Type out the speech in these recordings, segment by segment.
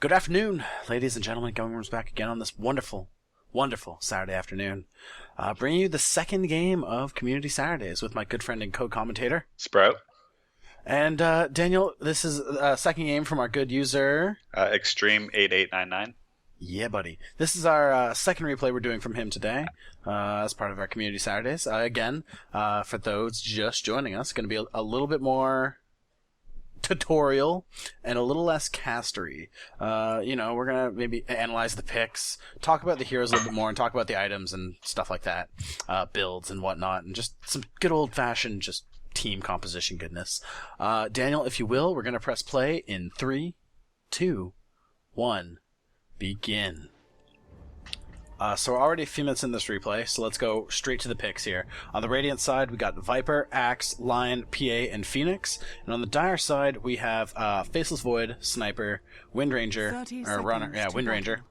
Good afternoon, ladies and gentlemen. Going Worms back again on this wonderful, wonderful Saturday afternoon. Bringing you the second game of Community Saturdays with my good friend and co-commentator, Sproutt. And Daniel, this is a second game from our good user... Xtreme8899. Yeah, buddy. This is our second replay we're doing from him today as part of our Community Saturdays. Again, for those just joining us, going to be a little bit more tutorial and a little less castery. We're gonna maybe analyze the picks, talk about the heroes a little bit more, and talk about the items and stuff like that, builds and whatnot, and just some good old-fashioned just team composition goodness. Daniel, if you will, we're gonna press play in 3, 2, 1, begin. So we're already a few minutes in this replay, so let's go straight to the picks here. On the Radiant side, we got Viper, Axe, Lion, PA, and Phoenix. And on the Dire side, we have Faceless Void, Sniper, Wind Ranger, Wind Ranger,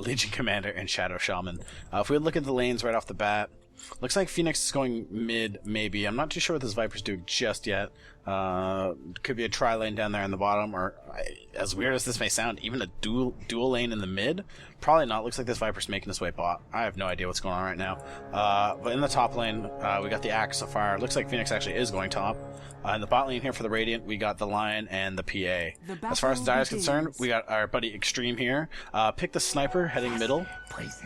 Legion Commander, and Shadow Shaman. If we look at the lanes right off the bat, looks like Phoenix is going mid, maybe. I'm not too sure what this Viper's doing just yet. Could be a tri-lane down there in the bottom, or, as weird as this may sound, even a dual lane in the mid. Probably not. Looks like this Viper's making his way bot. I have no idea what's going on right now. But in the top lane, we got the Axe so far. Looks like Phoenix actually is going top. In the bot lane here for the Radiant, we got the Lion and the PA. As far as the Dire is concerned, we got our buddy Extreme here. Pick the Sniper heading middle.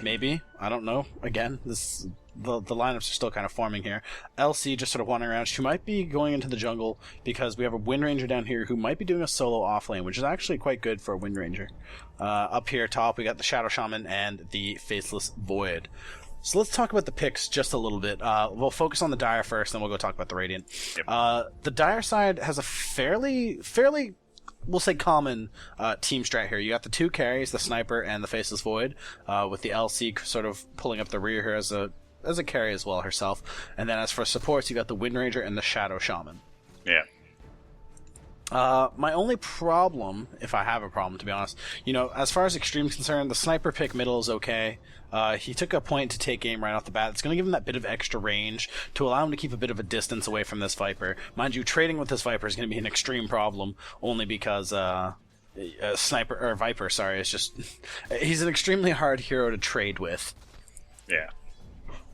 Maybe. I don't know. Again, the lineups are still kind of forming here. LC just sort of wandering around. She might be going into the jungle because we have a Wind Ranger down here who might be doing a solo off lane, which is actually quite good for a Wind Ranger. Up here top, we got the Shadow Shaman and the Faceless Void. So let's talk about the picks just a little bit. We'll focus on the Dire first, then we'll go talk about the Radiant. Yep. The Dire side has a fairly we'll say common team strat here. You got the two carries, the Sniper and the Faceless Void, with the LC sort of pulling up the rear here as a carry as well herself. And then as for supports, you got the Wind Ranger and the Shadow Shaman. Yeah. My only problem, if I have a problem to be honest, as far as Extreme's concerned, the Sniper pick middle is okay. He took a point to take aim right off the bat. It's going to give him that bit of extra range to allow him to keep a bit of a distance away from this Viper. Mind you, trading with this Viper is going to be an extreme problem, only because Viper, sorry, is just he's an extremely hard hero to trade with. Yeah.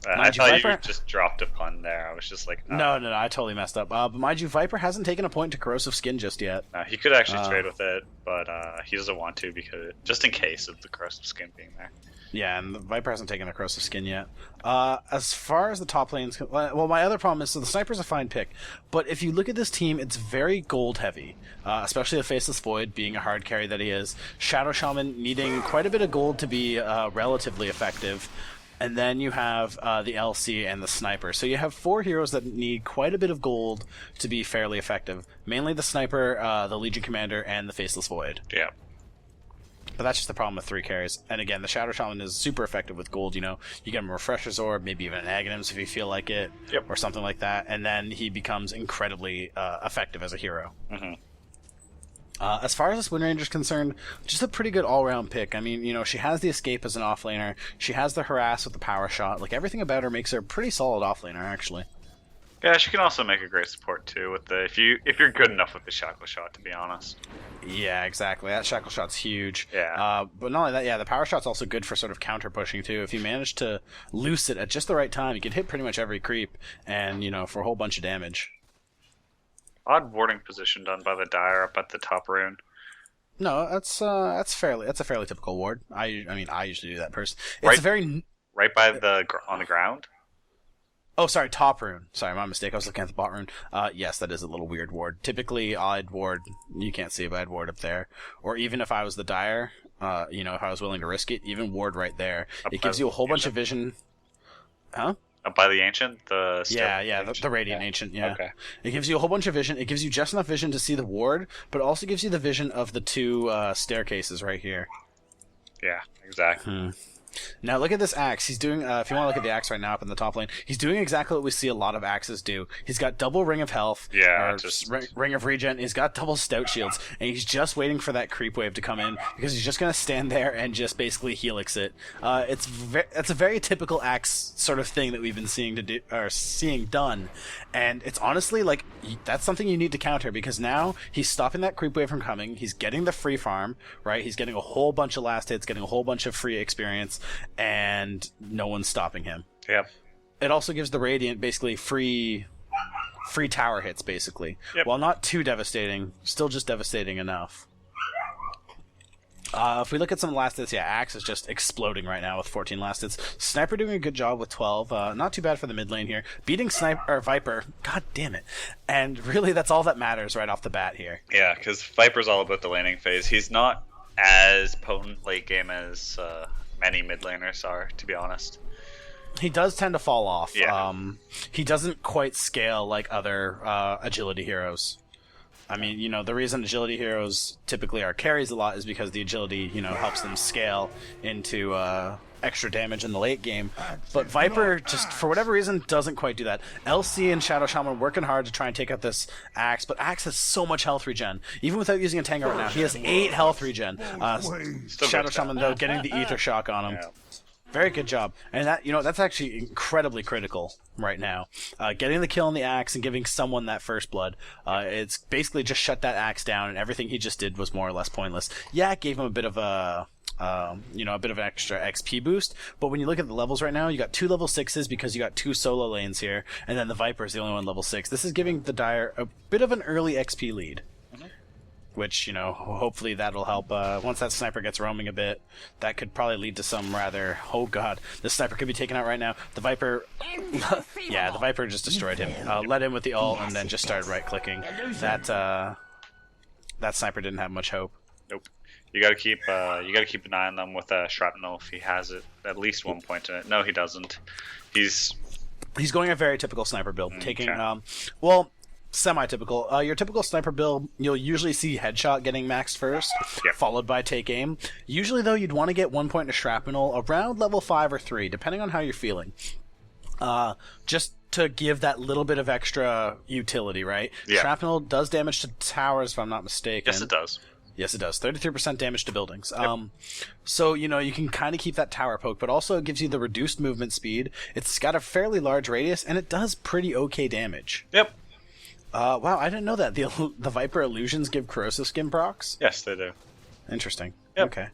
I thought you just dropped a pun there. I was just like, no, I totally messed up. But mind you, Viper hasn't taken a point to Corrosive Skin just yet. He could actually trade with it, but he doesn't want to because just in case of the Corrosive Skin being there. Yeah, and the Viper hasn't taken a Corrosive Skin yet. As far as the top lanes, well, my other problem is, so the Sniper's a fine pick, but if you look at this team, it's very gold heavy, especially the Faceless Void being a hard carry that he is. Shadow Shaman needing quite a bit of gold to be relatively effective. And then you have the LC and the Sniper. So you have 4 heroes that need quite a bit of gold to be fairly effective. Mainly the Sniper, the Legion Commander, and the Faceless Void. Yeah. But that's just the problem with 3 carries. And again, the Shadow Shaman is super effective with gold, You get him a Refresher's Orb, maybe even an Aghanims if you feel like it, or something like that. And then he becomes incredibly effective as a hero. Mm-hmm. As far as this Wind Ranger is concerned, just a pretty good all-round pick. I mean, she has the Escape as an offlaner. She has the Harass with the Power Shot. Like, everything about her makes her a pretty solid offlaner, actually. Yeah, she can also make a great support, too, with the if you're good enough with the Shackle Shot, to be honest. Yeah, exactly. That Shackle Shot's huge. Yeah. But not only that, yeah, the Power Shot's also good for sort of counter-pushing, too. If you manage to loose it at just the right time, you can hit pretty much every creep, and, for a whole bunch of damage. Odd warding position done by the Dire up at the top rune. No, that's a fairly typical ward. I usually do that person. It's right by on the ground. Oh, sorry, top rune. Sorry, my mistake. I was looking at the bot rune. Yes, that is a little weird ward. Typically, I'd ward. You can't see, but I'd ward up there. Or even if I was the Dire, if I was willing to risk it, even ward right there. It gives you a whole bunch of vision. Huh? Up by the Ancient? The Radiant Ancient, yeah. Okay. It gives you a whole bunch of vision. It gives you just enough vision to see the ward, but it also gives you the vision of the 2 staircases right here. Yeah, exactly. Now look at this axe. He's doing, if you want to look at the axe right now up in the top lane, he's doing exactly what we see a lot of axes do. He's got double ring of health, ring of regen, he's got double stout shields, and he's just waiting for that creep wave to come in, because he's just going to stand there and just basically helix it. It's a very typical axe sort of thing that we've been seeing done, and it's honestly, like, that's something you need to counter, because now he's stopping that creep wave from coming, he's getting the free farm, right? He's getting a whole bunch of last hits, getting a whole bunch of free experience, and no one's stopping him. Yep. It also gives the Radiant basically free tower hits, basically. Yep. While not too devastating, still just devastating enough. If we look at some last hits, yeah, Axe is just exploding right now with 14 last hits. Sniper doing a good job with 12. Not too bad for the mid lane here. Beating Viper, god damn it. And really, that's all that matters right off the bat here. Yeah, because Viper's all about the laning phase. He's not as potent late game as many mid laners are, to be honest. He does tend to fall off. Yeah. He doesn't quite scale like other agility heroes. I mean, you know, the reason agility heroes typically are carries a lot is because the agility, you know, helps them scale into extra damage in the late game. But Viper, just for whatever reason, doesn't quite do that. LC and Shadow Shaman working hard to try and take out this Axe, but Axe has so much health regen. Even without using a Tango right now, he has 8 health regen. Shadow Shaman, though, getting the Ether Shock on him. Yeah. Very good job. And that, you know, that's actually incredibly critical right now. Getting the kill on the Axe and giving someone that first blood. It's basically just shut that Axe down, and everything he just did was more or less pointless. Yeah, it gave him a bit of a a bit of an extra XP boost, but when you look at the levels right now, you got 2 level 6s because you got 2 solo lanes here, and then the Viper is the only one level 6. This is giving the Dire a bit of an early XP lead. Which, you know, hopefully that'll help. Once that sniper gets roaming a bit, that could probably lead to some rather... Oh, God. This sniper could be taken out right now. The Viper... yeah, the Viper just destroyed him. Led in with the ult and then just started right-clicking. That sniper didn't have much hope. Nope. You gotta keep an eye on them with shrapnel if he has it. At least 1 point in it. No, he doesn't. He's going a very typical sniper build. Taking... semi-typical. Your typical sniper build, you'll usually see headshot getting maxed first, followed by take aim. Usually, though, you'd want to get 1 point to shrapnel around level 5 or 3, depending on how you're feeling. Just to give that little bit of extra utility, right? Yeah. Shrapnel does damage to towers, if I'm not mistaken. Yes, it does. Yes, it does. 33% damage to buildings. Yep. So, you know, you can kind of keep that tower poke, but also it gives you the reduced movement speed. It's got a fairly large radius, and it does pretty okay damage. Yep. Wow, I didn't know that. The Viper illusions give corrosive skin procs? Yes, they do. Interesting. Yep. Okay.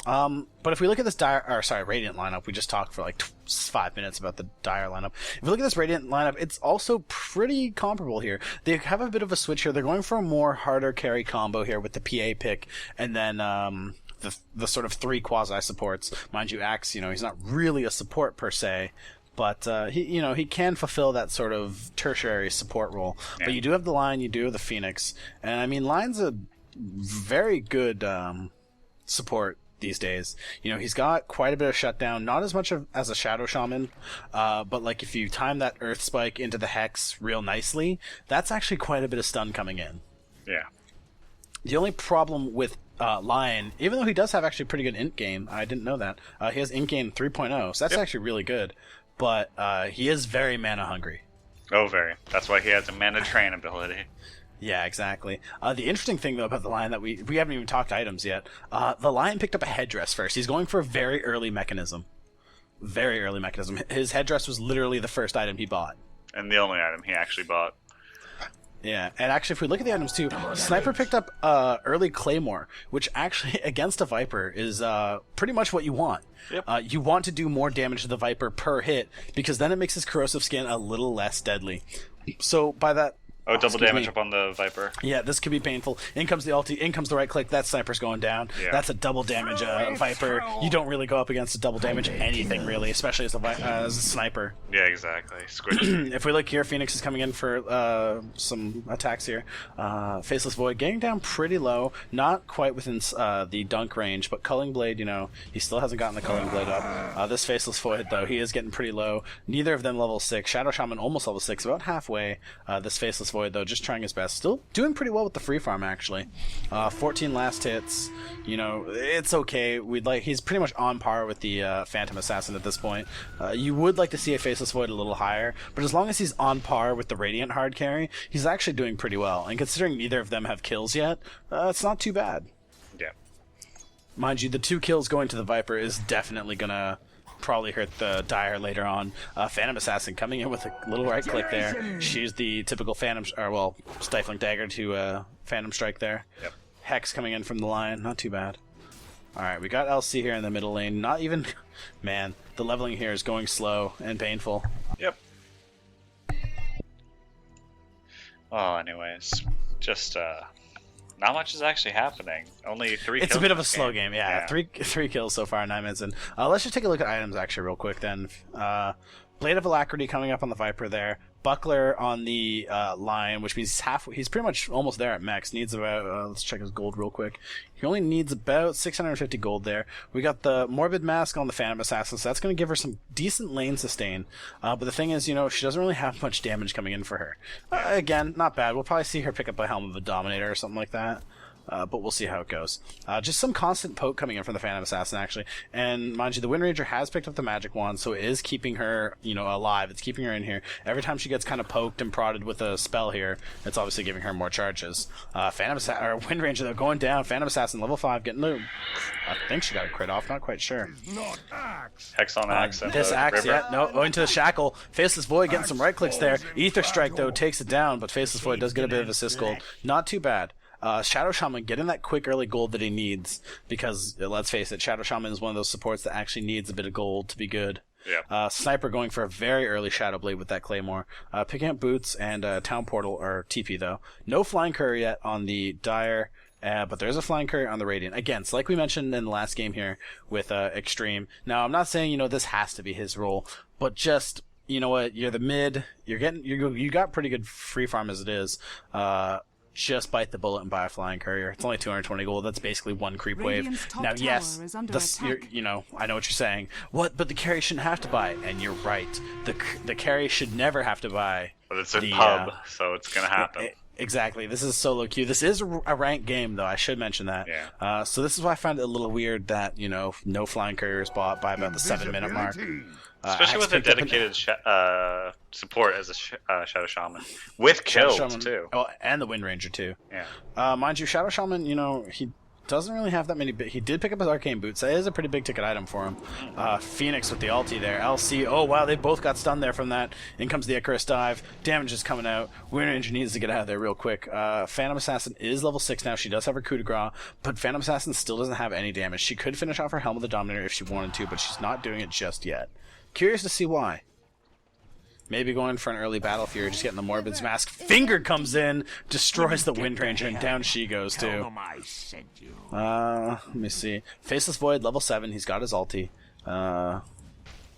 But if we look at this Radiant lineup, we just talked for like 5 minutes about the Dire lineup. If we look at this Radiant lineup, it's also pretty comparable here. They have a bit of a switch here. They're going for a more harder carry combo here with the PA pick, and then the sort of 3 quasi supports. Mind you, Axe, you know, he's not really a support per se. But he can fulfill that sort of tertiary support role. Yeah. But you do have the Lion, you do have the Phoenix, and I mean Lion's a very good support these days. You know, he's got quite a bit of shutdown, not as much as a Shadow Shaman, but like if you time that Earth Spike into the Hex real nicely, that's actually quite a bit of stun coming in. Yeah. The only problem with Lion, even though he does have actually pretty good int game, I didn't know that. He has int game 3.0, so that's actually really good. But he is very mana hungry. Oh, very. That's why he has a mana drain ability. Yeah, exactly. The interesting thing, though, about the Lion that we haven't even talked items yet, the Lion picked up a headdress first. He's going for a very early mechanism. Very early mechanism. His headdress was literally the first item he bought. And the only item he actually bought. Yeah, and actually, if we look at the items too, Sniper picked up early Claymore, which actually, against a Viper, is pretty much what you want. Yep. You want to do more damage to the Viper per hit, because then it makes his corrosive skin a little less deadly. So by that... Oh, double damage up on the Viper. Yeah, this could be painful. In comes the ulti, in comes the right click, that Sniper's going down. Yeah. That's a double damage Viper. You don't really go up against a double damage anything, really, especially as a Sniper. Yeah, exactly. Squishy. If we look here, Phoenix is coming in for some attacks here. Faceless Void getting down pretty low, not quite within the dunk range, but Culling Blade, you know, he still hasn't gotten the Culling Blade up. This Faceless Void, though, he is getting pretty low. Neither of them level 6. Shadow Shaman almost level 6, about halfway. This Faceless Void, though, just trying his best. Still doing pretty well with the free farm, actually. 14 last hits. You know, it's okay. He's pretty much on par with the Phantom Assassin at this point. You would like to see a Faceless Void a little higher, but as long as he's on par with the Radiant hard carry, he's actually doing pretty well. And considering neither of them have kills yet, it's not too bad. Yeah. Mind you, the 2 kills going to the Viper is definitely going to probably hurt the Dire later on. Phantom Assassin coming in with a little right click there. She's the typical Stifling Dagger to Phantom Strike there. Yep. Hex coming in from the line, not too bad. Alright, we got LC here in the middle lane. Not even... Man, the leveling here is going slow and painful. Yep. Well, anyways, just not much is actually happening. Only 3 kills. It's a bit of a slow game, yeah. Three kills so far, 9 minutes in. Let's just take a look at items actually real quick then. Blade of Alacrity coming up on the Viper there. Buckler on the Lion, which means he's pretty much almost there at max. Needs about, let's check his gold real quick. He only needs about 650 gold there. We got the Morbid Mask on the Phantom Assassin, so that's going to give her some decent lane sustain. But the thing is, you know, she doesn't really have much damage coming in for her. Again, not bad. We'll probably see her pick up a Helm of a Dominator or something like that. But we'll see how it goes. Just some constant poke coming in from the Phantom Assassin, actually. And mind you, the Wind Ranger has picked up the Magic Wand, so it is keeping her, you know, alive. It's keeping her in here. Every time she gets kind of poked and prodded with a spell here, it's obviously giving her more charges. Wind Ranger, though, going down. Phantom Assassin, level 5, getting the... I think she got a crit off, not quite sure. Hex on Axe. This Axe, yeah. No, going to the Shackle. Faceless Void getting some right clicks there. Ether Strike, though, takes it down, but Faceless Void does get a bit of assist gold. Not too bad. Shadow Shaman getting that quick early gold that he needs, because let's face it, Shadow Shaman is one of those supports that actually needs a bit of gold to be good. Yeah. Sniper going for a very early Shadow Blade with that Claymore. Picking up Boots and Town Portal, or TP though. No Flying Courier yet on the Dire, but there's a Flying Courier on the Radiant. Again, it's like we mentioned in the last game here with Xtreme. Now, I'm not saying, you know, this has to be his role, but just... You know what? You're the mid. You got pretty good free farm as it is. Just bite the bullet and buy a Flying Courier. It's only 220 gold. That's basically 1 creep wave. Now, yes, I know what you're saying. What? But the carry shouldn't have to buy. And you're right. The carry should never have to buy. But it's a pub, so it's gonna happen. Exactly. This is solo queue. This is a ranked game, though. I should mention that. Yeah. So this is why I find it a little weird that, you know, no Flying Courier is bought by about the 7-minute mark. Especially with a dedicated support as a Shadow Shaman. With kills, too. Oh, and the Wind Ranger, too. Yeah. Mind you, Shadow Shaman, you know, he doesn't really have that many... He did pick up his Arcane Boots. That is a pretty big ticket item for him. Phoenix with the ulti there. LC, oh wow, they both got stunned there from that. In comes the Icarus Dive. Damage is coming out. Wind Ranger needs to get out of there real quick. Phantom Assassin is level 6 now. She does have her coup de grace, but Phantom Assassin still doesn't have any damage. She could finish off her Helm of the Dominator if she wanted to, but she's not doing it just yet. Curious to see why. Maybe going for an early Battle Fury, just getting the Morbid's Mask. Finger comes in, destroys the Wind Ranger, and down she goes too. Let me see. Faceless Void, level 7. He's got his ulti.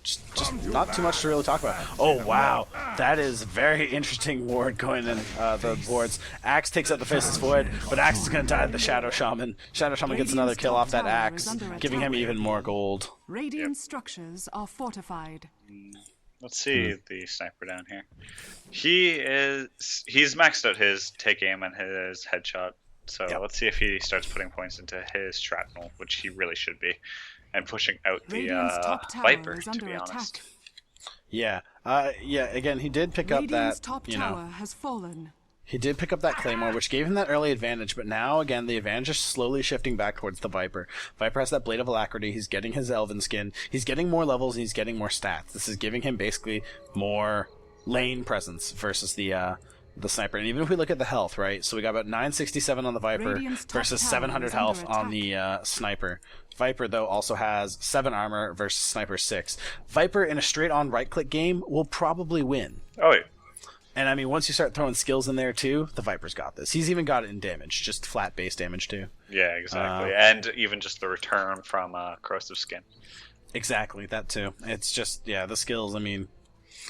Just not too much to really talk about. Oh, wow. That is a very interesting ward going in the boards. Axe takes out the Faceless Void, but Axe is going to die to the Shadow Shaman. Shadow Shaman gets another kill off that Axe, giving him even more gold. Radiant structures are fortified. Let's see the sniper down here. He's maxed out his take aim and his headshot. So let's see if he starts putting points into his shrapnel, which he really should be, and pushing out the Viper, to be honest. Yeah. Again, he did pick up that, you know, has fallen. He did pick up that Claymore, which gave him that early advantage, but now, again, the advantage is slowly shifting back towards the Viper. Viper has that Blade of Alacrity, he's getting his Elven Skin, he's getting more levels, and he's getting more stats. This is giving him basically more lane presence versus the Sniper. And even if we look at the health, right, so we got about 967 on the Viper versus 700 health on the Sniper. Viper, though, also has 7 armor versus Sniper 6. Viper, in a straight-on right-click game, will probably win. Oh, yeah. And, I mean, once you start throwing skills in there, too, the Viper's got this. He's even got it in damage, just flat base damage, too. Yeah, exactly. And even just the return from Corrosive Skin. Exactly, that, too. It's just, yeah, the skills, I mean...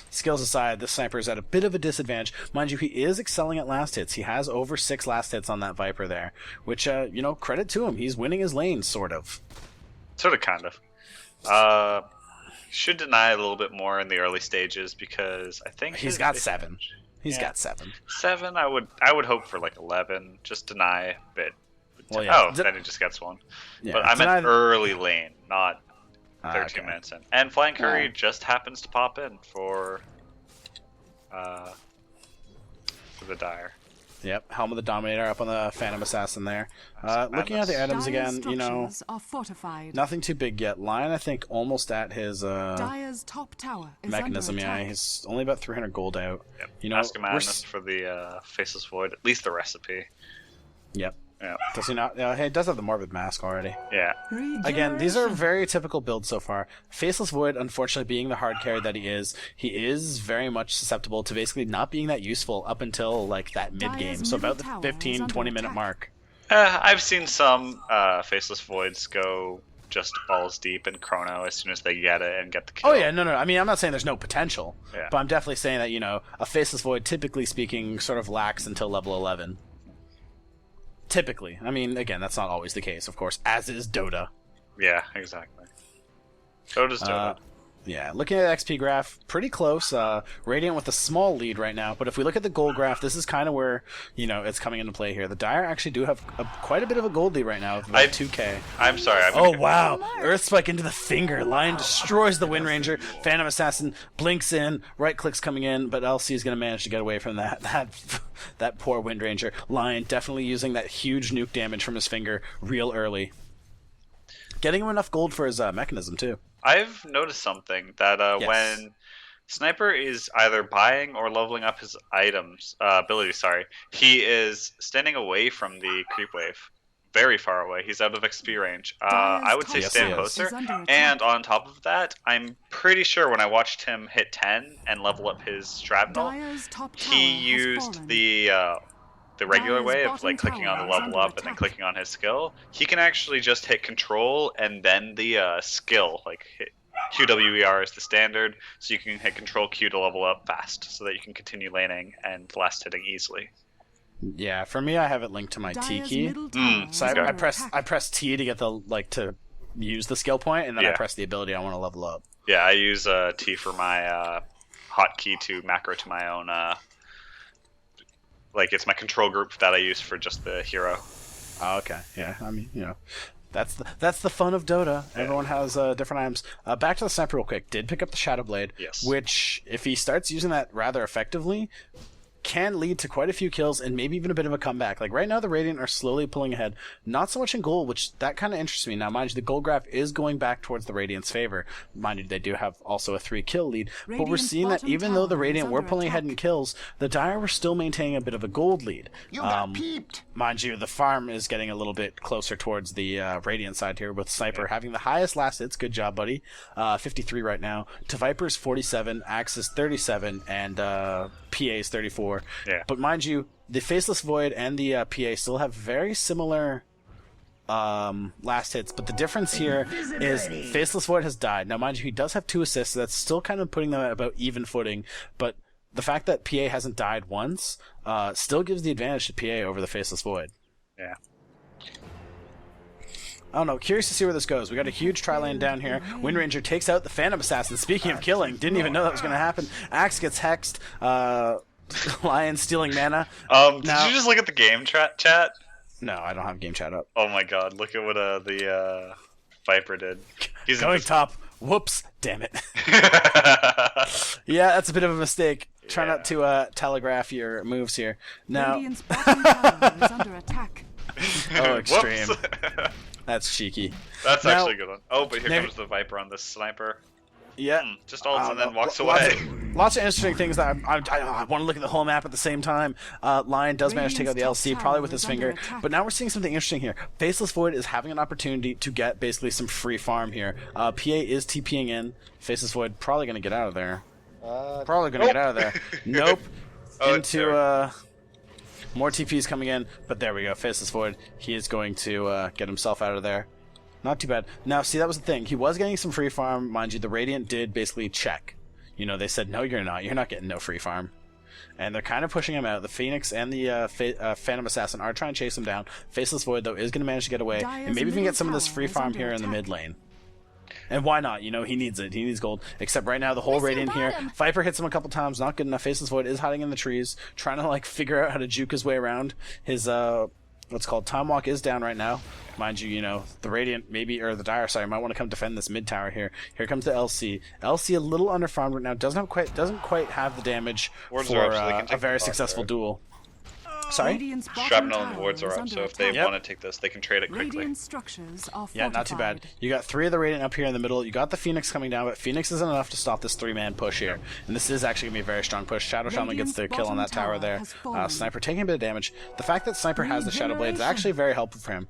Skills aside, this Sniper is at a bit of a disadvantage. Mind you, he is excelling at last hits. He has over 6 last hits on that Viper there, which, you know, credit to him. He's winning his lane, sort of. Sort of, kind of. Should deny a little bit more in the early stages because I think he's got 7. He's got 7. 7, I would hope for like 11. Just deny a bit. Well, yeah. Then he just gets 1. Yeah, but I meant early lane, not 13 okay. minutes in. And Flying Curry just happens to pop in for the Dire. Yep, Helm of the Dominator up on the Phantom Assassin there. Looking at the items again, you know, nothing too big yet. Lion, I think, almost at his top tower is mechanism. under Yeah, attack. he's only about 300 gold out. Yep. You know, Mask of Madness for the Faceless Void, at least the recipe. Yep. Yeah. Does he not? He does have the Morbid Mask already. Yeah. Again, these are very typical builds so far. Faceless Void, unfortunately, being the hard carry that he is very much susceptible to basically not being that useful up until like that mid game. So about the 15-20 minute mark. I've seen some Faceless Voids go just balls deep in Chrono as soon as they get it and get the kill. Oh yeah, no. I mean, I'm not saying there's no potential, Yeah. but I'm definitely saying that, you know, a Faceless Void, typically speaking, sort of lacks until level 11. Typically. I mean, again, that's not always the case, of course, as is Dota. Yeah, exactly. So does Dota. Yeah, looking at the XP graph, pretty close. Radiant with a small lead right now, but if we look at the gold graph, this is kind of where, you know, it's coming into play here. The Dire actually do have quite a bit of a gold lead right now, with about 2k. I'm sorry. Oh, wow. Earth Spike into the finger. Lion destroys the Wind Ranger. Phantom Assassin blinks in. Right click's coming in, but LC is going to manage to get away from that. That poor Wind Ranger. Lion definitely using that huge nuke damage from his finger real early. Getting him enough gold for his mechanism, too. I've noticed something that Yes. when Sniper is either buying or leveling up his abilities, he is standing away from the creep wave, very far away. He's out of XP range. I would say Yes, stand he is. closer. And on top of that, I'm pretty sure when I watched him hit 10 and level up his shrapnel, he used the regular way of like clicking on the level up and then clicking on his skill. He can actually just hit control and then the skill, like hit QWER is the standard, so you can hit control Q to level up fast so that you can continue laning and last hitting easily. Yeah, for me, I have it linked to my T key. So I press T to get to use the skill point, and then I press the ability I want to level up. Yeah, I use T for my hotkey to macro to my own like it's my control group that I use for just the hero. Oh, okay. Yeah, I mean, you know, that's the fun of Dota. Yeah. Everyone has different items. Back to the sniper real quick. Did pick up the Shadow Blade, yes. Which, if he starts using that rather effectively, can lead to quite a few kills and maybe even a bit of a comeback. Like right now, the Radiant are slowly pulling ahead. Not so much in gold, which that kind of interests me. Now, mind you, the gold graph is going back towards the Radiant's favor. Mind you, they do have also a 3-kill lead. But we're seeing that even though the Radiant were pulling ahead in kills, the Dire were still maintaining a bit of a gold lead. You got peeped. Mind you, the farm is getting a little bit closer towards the Radiant side here, with Sniper having the highest last hits. Good job, buddy. 53 right now. To Viper's 47, Axis 37, and PA's 34. Yeah. But mind you, the Faceless Void and the PA still have very similar last hits, but the difference here is Faceless Void has died. Now, mind you, he does have 2 assists, so that's still kind of putting them at about even footing, but the fact that PA hasn't died once still gives the advantage to PA over the Faceless Void. Yeah. I don't know. Curious to see where this goes. We got a huge tri-lane down here. Wind Ranger takes out the Phantom Assassin. Speaking of killing, didn't even know that was going to happen. Axe gets hexed. Lion stealing mana. Did you just look at the game chat? No, I don't have game chat up. Oh my god, look at what the Viper did. He's going top. Whoops. Damn it. Yeah, that's a bit of a mistake. Try not to telegraph your moves here. Now. Radiant's bottom tower is under attack. Oh, extreme. That's cheeky. That's actually a good one. Oh, but here comes the Viper on the Sniper. Yeah. Just ults and then walks away. Lots of interesting things that I want to look at the whole map at the same time. Lion does manage to take out the LC, probably with his finger. But now we're seeing something interesting here. Faceless Void is having an opportunity to get basically some free farm here. PA is TPing in. Faceless Void probably going to get out of there. Get out of there. Nope. Into... more TPs coming in, but there we go. Faceless Void. He is going to get himself out of there. Not too bad. Now, see, that was the thing. He was getting some free farm. Mind you, the Radiant did basically check. You know, they said, no, you're not. You're not getting no free farm. And they're kind of pushing him out. The Phoenix and the Phantom Assassin are trying to chase him down. Faceless Void, though, is going to manage to get away. And maybe even get some of this free farm here in the mid lane. And why not? You know, he needs it. He needs gold. Except right now, the whole Radiant here. Viper hits him a couple times. Not good enough. Faceless Void is hiding in the trees, trying to, like, figure out how to juke his way around. His, what's called Time Walk is down right now. Mind you, you know, the Radiant maybe, or the Dire, sorry, might want to come defend this mid tower here. Here comes the LC. LC a little underfarmed right now. Doesn't quite have the damage Wards for are up, so they can take a very the successful there. duel. Sorry? Radiant's bottom Shrapnel and tower wards are is up, under so if they attack. want to take this, they can trade it quickly. Radiant structures are Yeah, not too bad. fortified. You got 3 of the Radiant up here in the middle. You got the Phoenix coming down, but Phoenix isn't enough to stop this 3-man push here. And this is actually going to be a very strong push. Shadow Shaman gets the kill on that tower there. Sniper taking a bit of damage. The fact that Sniper has the Shadow Blade is actually very helpful for him.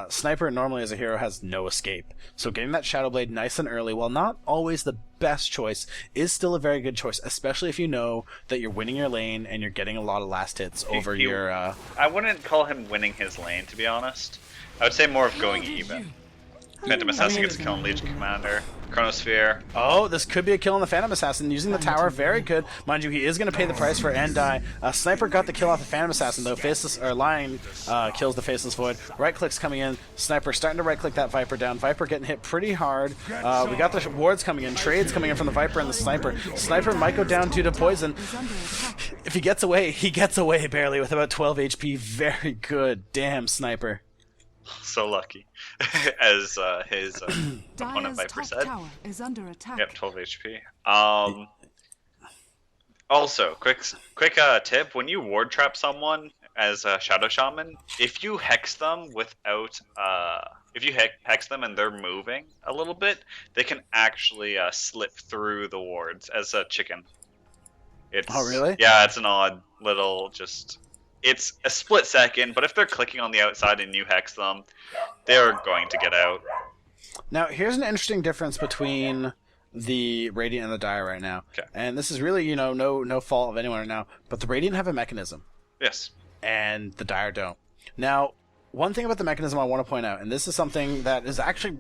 Sniper normally as a hero has no escape. So getting that Shadow Blade nice and early, while not always the best choice, is still a very good choice, especially if you know that you're winning your lane and you're getting a lot of last hits over your... I wouldn't call him winning his lane, to be honest. I would say more of going even. Phantom Assassin gets a kill on Legion Commander. Chronosphere. Oh, this could be a kill on the Phantom Assassin using the tower. Very good. Mind you, he is going to pay the price for and die. Sniper got the kill off the Phantom Assassin, though. Faceless, or Lion kills the Faceless Void. Right click's coming in. Sniper starting to right click that Viper down. Viper getting hit pretty hard. We got the wards coming in. Trades coming in from the Viper and the Sniper. Sniper might go down due to poison. If he gets away barely with about 12 HP. Very good. Damn, Sniper. So lucky. As his opponent Viper said. Tower is under attack. Yep, 12 HP. Also, quick tip: when you ward trap someone as a Shadow Shaman, if you hex them without, if you hex them and they're moving a little bit, they can actually slip through the wards as a chicken. It's, oh really? Yeah, it's an odd little just. It's a split second, but if they're clicking on the outside and you hex them, they're going to get out. Now, here's an interesting difference between the Radiant and the Dire right now. Okay. And this is really, you know, no fault of anyone right now, but the Radiant have a mechanism. Yes. And the Dire don't. Now, one thing about the mechanism I want to point out, and this is something that is actually,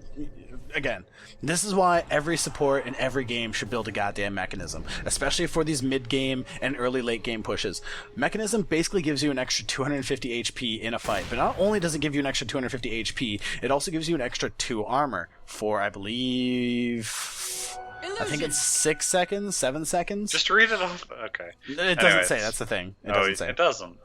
again, this is why every support in every game should build a goddamn mechanism, especially for these mid-game and early late-game pushes. Mechanism basically gives you an extra 250 HP in a fight, but not only does it give you an extra 250 HP, it also gives you an extra 2 armor for, I believe... I think it's 6 seconds, 7 seconds. Just read it off. Okay. It doesn't say, that's the thing. It doesn't say. It doesn't.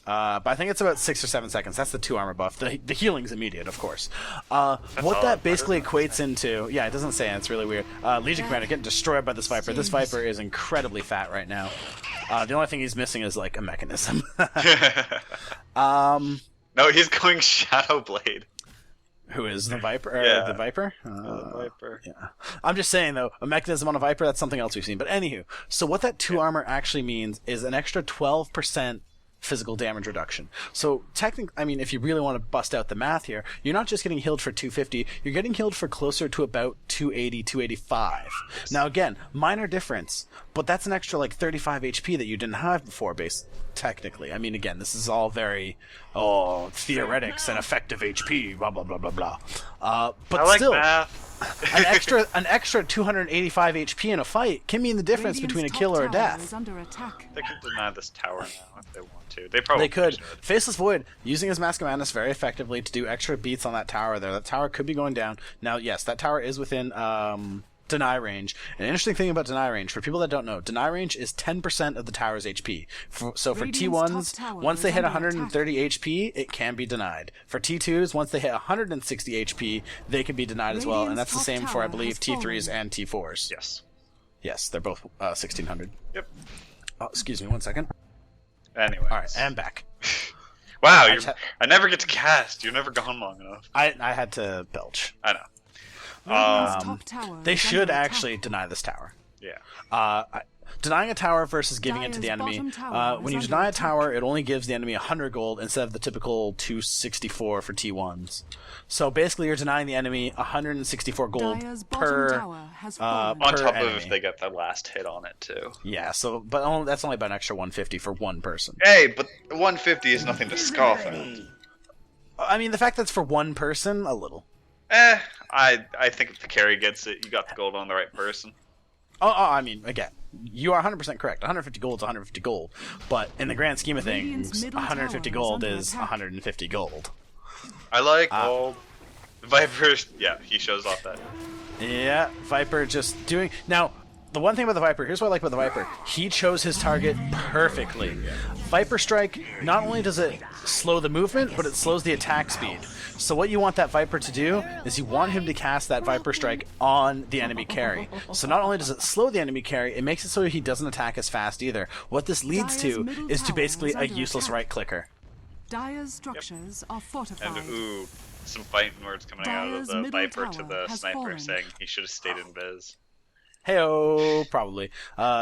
But I think it's about 6 or 7 seconds. That's the 2 armor buff. The healing's immediate, of course. What that basically equates into... Yeah, it doesn't say it. It's really weird. Legion Commander getting destroyed by this Viper. This Viper is incredibly fat right now. The only thing he's missing is, like, a mechanism. No, he's going Shadow Blade. Who is the Viper? Yeah. The Viper? The Viper. Yeah. I'm just saying, though, a mechanism on a Viper, that's something else we've seen. But anywho, so what that 2 armor actually means is an extra 12% physical damage reduction. So technically, I mean, if you really want to bust out the math here, you're not just getting healed for 250, you're getting healed for closer to about 280, 285. Now again, minor difference, but that's an extra like 35 HP that you didn't have before, technically. I mean, again, this is all very, theoretics and effective HP, blah, blah, blah, blah, blah. But I like still, math. an extra 285 HP in a fight can mean the difference between a kill or a death. They could deny this tower now if they want to. They probably could. should. Faceless Void using his Mask of Madness very effectively to do extra beats on that tower there. That tower could be going down. Now, yes, that tower is within deny range. An interesting thing about deny range, for people that don't know, deny range is 10% of the tower's HP. So for T1s, once they hit 130 HP, it can be denied. For T2s, once they hit 160 HP, they can be denied as well. And that's the same for, I believe, T3s and T4s. Yes. Yes, they're both 1600. Yep. Oh, excuse me, 1 second. Anyways. All right, and back. Wow, I never get to cast. You're never gone long enough. I had to belch. I know. They should actually deny this tower. Yeah. Denying a tower versus giving it to the enemy. When you deny a tower, it only gives the enemy 100 gold instead of the typical 264 for T1s. So basically, you're denying the enemy 164 gold per on top enemy. of if they get the last hit on it too. Yeah. So, but that's only about an extra 150 for one person. Hey, but 150 is nothing to scoff at. I mean, the fact that's for one person, a little. I think if the carry gets it, you got the gold on the right person. I mean, again, you are 100% correct. 150 gold is 150 gold. But in the grand scheme of things, 150 gold is 150 gold. I like gold. Viper, yeah, he shows off that. Yeah, Viper just doing... Now, the one thing about the Viper, here's what I like about the Viper. He chose his target perfectly. Viper Strike, not only does it slow the movement, but it slows the attack speed. So what you want that Viper to do is you want him to cast that Viper Strike on the enemy carry. So not only does it slow the enemy carry, it makes it so he doesn't attack as fast either. What this leads to is to basically a useless right-clicker. Dire's structures are fortified. And ooh, some fighting words coming out of the Viper to the Sniper saying he should have stayed in Biz. Heyo, probably.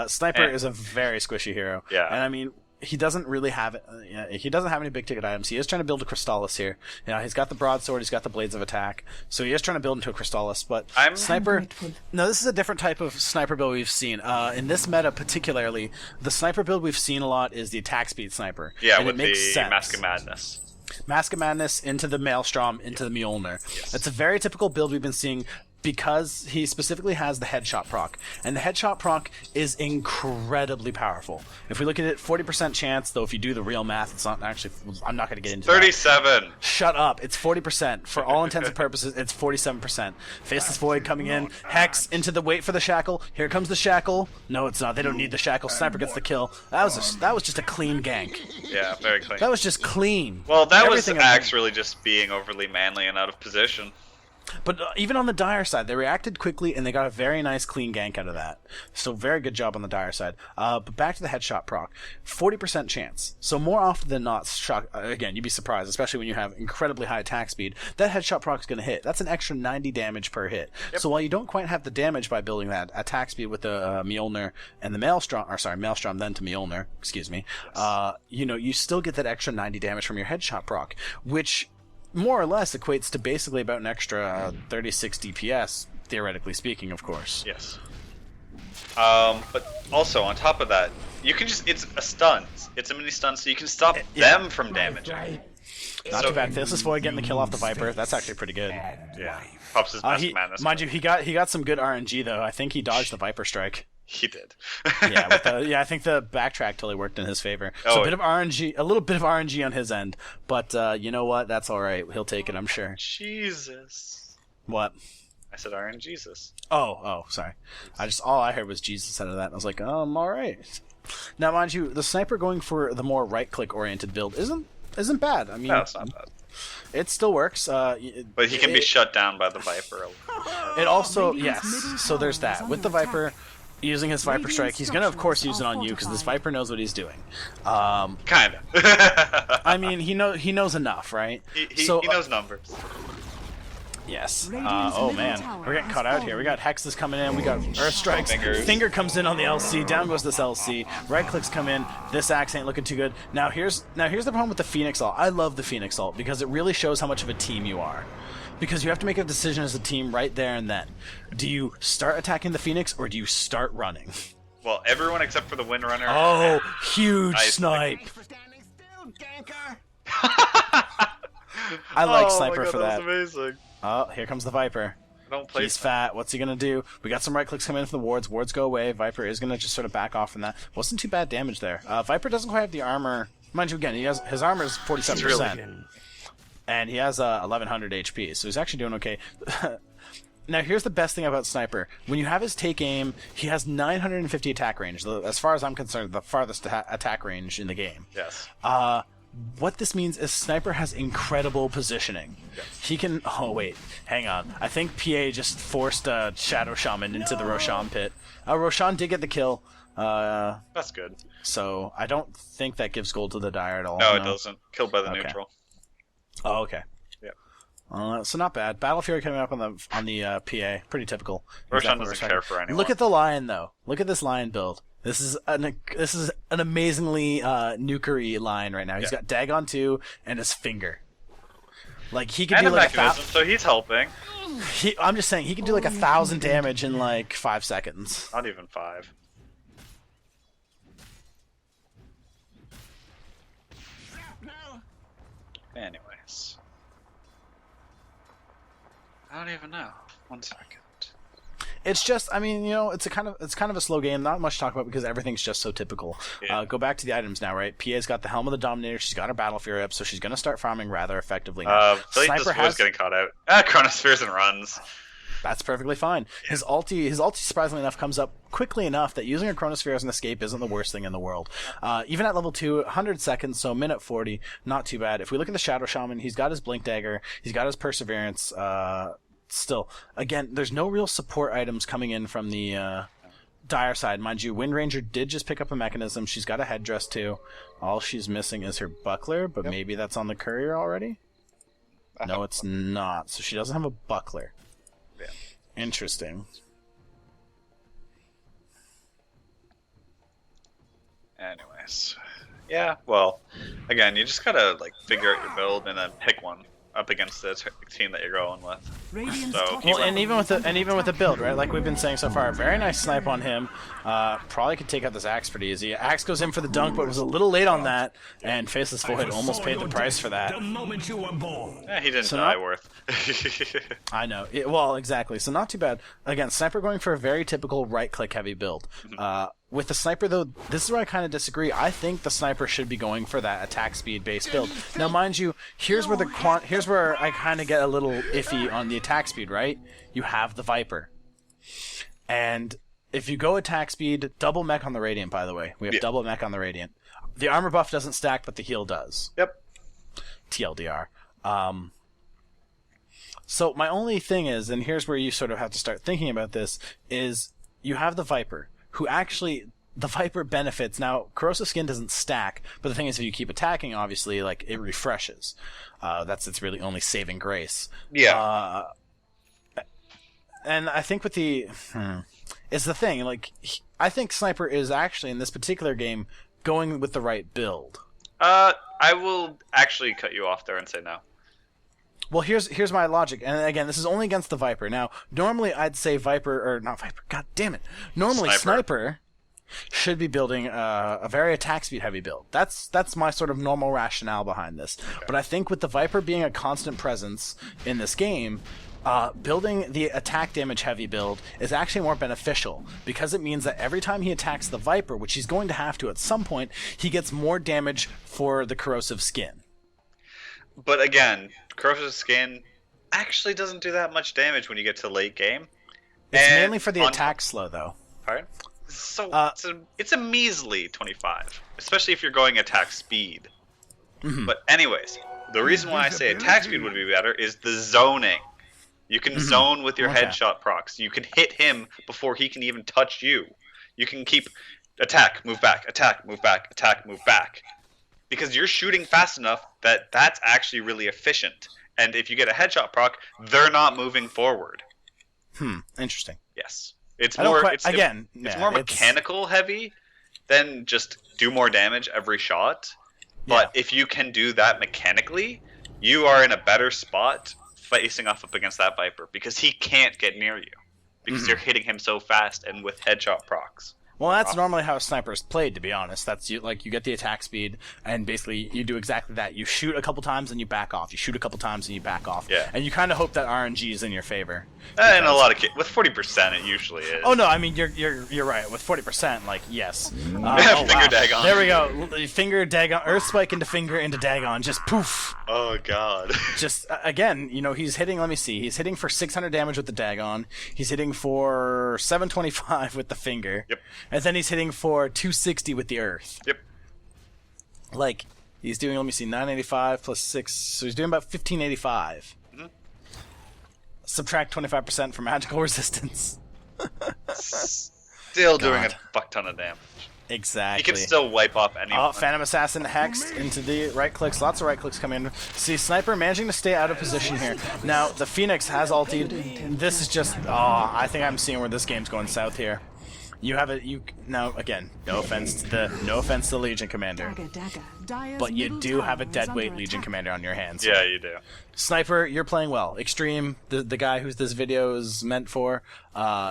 Sniper is a very squishy hero. Yeah. And I mean, he doesn't really have it. He doesn't have any big ticket items. He is trying to build a Crystallis here. You know, he's got the broadsword, he's got the blades of attack, so he is trying to build into a Crystallis. But Sniper, no, this is a different type of Sniper build we've seen. In this meta particularly, the Sniper build we've seen a lot is the attack speed Sniper. Yeah, and with it makes the sense. Mask of Madness. Mask of Madness into the Maelstrom into the Mjolnir. Yes. It's a very typical build we've been seeing because he specifically has the headshot proc. And the headshot proc is incredibly powerful. If we look at it, 40% chance, though if you do the real math, it's not actually... I'm not going to get into 37! That. Shut up. It's 40%. For all intents and purposes, it's 47%. Faceless Void coming in. Hex into the... Wait for the Shackle. Here comes the Shackle. No, it's not. They don't need the Shackle. Sniper gets the kill. That was just a clean gank. Yeah, very clean. That was just clean. Well, that Everything was Axe really just being overly manly and out of position. But even on the Dire side, they reacted quickly and they got a very nice clean gank out of that. So very good job on the Dire side. But back to the headshot proc. 40% chance. So more often than not, again, you'd be surprised, especially when you have incredibly high attack speed, that headshot proc is going to hit. That's an extra 90 damage per hit. Yep. So while you don't quite have the damage by building that attack speed with the Mjolnir and the Maelstrom, then to Mjolnir, excuse me, yes. You still get that extra 90 damage from your headshot proc, which more or less equates to basically about an extra 36 DPS, theoretically speaking, of course. Yes. But also, on top of that, you can just... It's a stun. It's a mini stun, so you can stop them from damaging. Not too bad. Faceless Void getting the kill off the Viper. That's actually pretty good. Yeah. Pops his Mask of Madness. Mind you, he got some good RNG, though. I think he dodged the Viper Strike. He did. I think the backtrack totally worked in his favor. So a little bit of RNG on his end, but you know what? That's all right. He'll take it, I'm sure. Jesus. What? I said RNGesus. Oh, sorry. All I heard was Jesus out of that, and I was like, all right. Now, mind you, the Sniper going for the more right-click oriented build isn't bad. I mean, no, it's not bad. It still works. But he can be shut down by the Viper. It also, yes. So there's that with the Viper. Using his Viper Strike, he's going to, of course, use it on you because this Viper knows what he's doing. Kinda. I mean, he knows enough, right? He knows numbers. Yes. Oh, man. We're getting caught out here. We got Hexes coming in. We got Earth Strikes. Finger comes in on the LC. Down goes this LC. Right clicks come in. This axe ain't looking too good. Now, here's the problem with the Phoenix Ult. I love the Phoenix Ult because it really shows how much of a team you are. Because you have to make a decision as a team right there and then. Do you start attacking the Phoenix or do you start running? Well, everyone except for the Windrunner. Oh, huge snipe! I like Sniper for that. That was amazing. Oh, here comes the Viper. He's fat. What's he gonna do? We got some right clicks coming in from the wards. Wards go away. Viper is gonna just sort of back off from that. Wasn't too bad damage there. Viper doesn't quite have the armor. Mind you, again, his armor is 47%. And he has 1100 HP, so he's actually doing okay. Now, here's the best thing about Sniper. When you have his take aim, he has 950 attack range. As far as I'm concerned, the farthest attack range in the game. Yes. What this means is Sniper has incredible positioning. Yes. He can... Oh, wait. Hang on. I think PA just forced Shadow Shaman into the Roshan pit. Roshan did get the kill. That's good. So, I don't think that gives gold to the Dire at all. No, it doesn't. Killed by the neutral. Oh, okay. Yeah. So not bad. Battle Fury coming up on the PA, pretty typical. Roshan doesn't care for anyone. Look at the Lion though. Look at this Lion build. This is an amazingly nukery Lion right now. He's got Dagon 2 and his finger. Like he can do like so he's helping. I'm just saying he can do like 1,000 damage in like 5 seconds. Not even 5. Anyways. I don't even know. 1 second. It's just, I mean, you know, it's kind of a slow game. Not much to talk about because everything's just so typical. Yeah. Go back to the items now, right? PA's got the Helm of the Dominator. She's got her Battle Fury up, so she's going to start farming rather effectively now. Sniper was getting caught out. Chronospheres and runs. That's perfectly fine. Yeah. His ulti, surprisingly enough, comes up quickly enough that using a Chronosphere as an escape isn't the worst thing in the world. Even at level 2, 100 seconds, so minute 40, not too bad. If we look at the Shadow Shaman, he's got his Blink Dagger, he's got his Perseverance. Still, again, there's no real support items coming in from the Dire side. Mind you, Wind Ranger did just pick up a mechanism. She's got a headdress too. All she's missing is her buckler, but maybe that's on the courier already? No, it's not. So she doesn't have a buckler. Yeah. Interesting. Anyways. Yeah, well, again, you just gotta like figure out your build and then pick one up against the team that you're going with. So, well, and even with the build, right? Like we've been saying so far, very nice snipe on him. Probably could take out this Axe pretty easy. Axe goes in for the dunk, but was a little late on that, and Faceless Void almost paid the price for that. Yeah, he didn't die worth. I know. Well, exactly. So not too bad. Again, Sniper going for a very typical right-click heavy build. With the Sniper, though, this is where I kind of disagree. I think the Sniper should be going for that attack speed-based build. Now, mind you, here's where I kind of get a little iffy on the attack speed, right? You have the Viper. And if you go attack speed, double mech on the Radiant, by the way. We have double mech on the Radiant. The armor buff doesn't stack, but the heal does. Yep. TLDR. So my only thing is, and here's where you sort of have to start thinking about this, is you have the Viper, who actually, the Viper benefits. Now, Corrosive Skin doesn't stack, but the thing is, if you keep attacking, obviously, like, it refreshes. That's its really only saving grace. Yeah. And I think with the... is the thing, like, I think Sniper is actually, in this particular game, going with the right build. I will actually cut you off there and say no. Well, here's my logic, and again, this is only against the Viper. Now, normally I'd say not Viper, god damn it. Normally Sniper should be building a very attack speed heavy build. That's my sort of normal rationale behind this. Okay. But I think with the Viper being a constant presence in this game, building the attack damage heavy build is actually more beneficial, because it means that every time he attacks the Viper, which he's going to have to at some point, he gets more damage for the Corrosive Skin. But again, Corrosive Skin actually doesn't do that much damage when you get to late game. It's mainly for the attack slow, though. Pardon? So it's a measly 25, especially if you're going attack speed. But anyways, the reason why I say attack speed would be better is the zoning. You can zone with your headshot procs. You can hit him before he can even touch you. You can keep attack, move back, attack, move back, attack, move back. Because you're shooting fast enough that that's actually really efficient. And if you get a headshot proc, they're not moving forward. Interesting. Yes. It's more mechanical heavy than just do more damage every shot. But if you can do that mechanically, you are in a better spot facing off up against that Viper, because he can't get near you. Because you're hitting him so fast and with headshot procs. Well, that's normally how a sniper is played, to be honest. That's you get the attack speed, and basically you do exactly that. You shoot a couple times and you back off. You shoot a couple times and you back off. Yeah. And you kind of hope that RNG is in your favor. In a lot of cases, with 40%, it usually is. Oh no, I mean you're right. With 40%, like yes. Finger Dagon. There we go. Finger Dagon, Earth Spike into finger into Dagon, just poof. Oh god. Just again, he's hitting. Let me see. He's hitting for 600 damage with the Dagon. He's hitting for 725 with the finger. Yep. And then he's hitting for 260 with the Earth. Yep. Like, he's doing, let me see, 985 plus 6, so he's doing about 1585. Subtract 25% for magical resistance. Still doing a fuck ton of damage. Exactly. He can still wipe off anyone. Oh, Phantom Assassin hexed into the right clicks. Lots of right clicks coming in. See, Sniper managing to stay out of position here. Now, the Phoenix has ultied. This is just, I think I'm seeing where this game's going south here. You have a now again. No offense to the Legion Commander, but you do have a deadweight Legion Commander on your hands. Yeah, you do. Sniper, you're playing well. Extreme, the guy who's this video is meant for,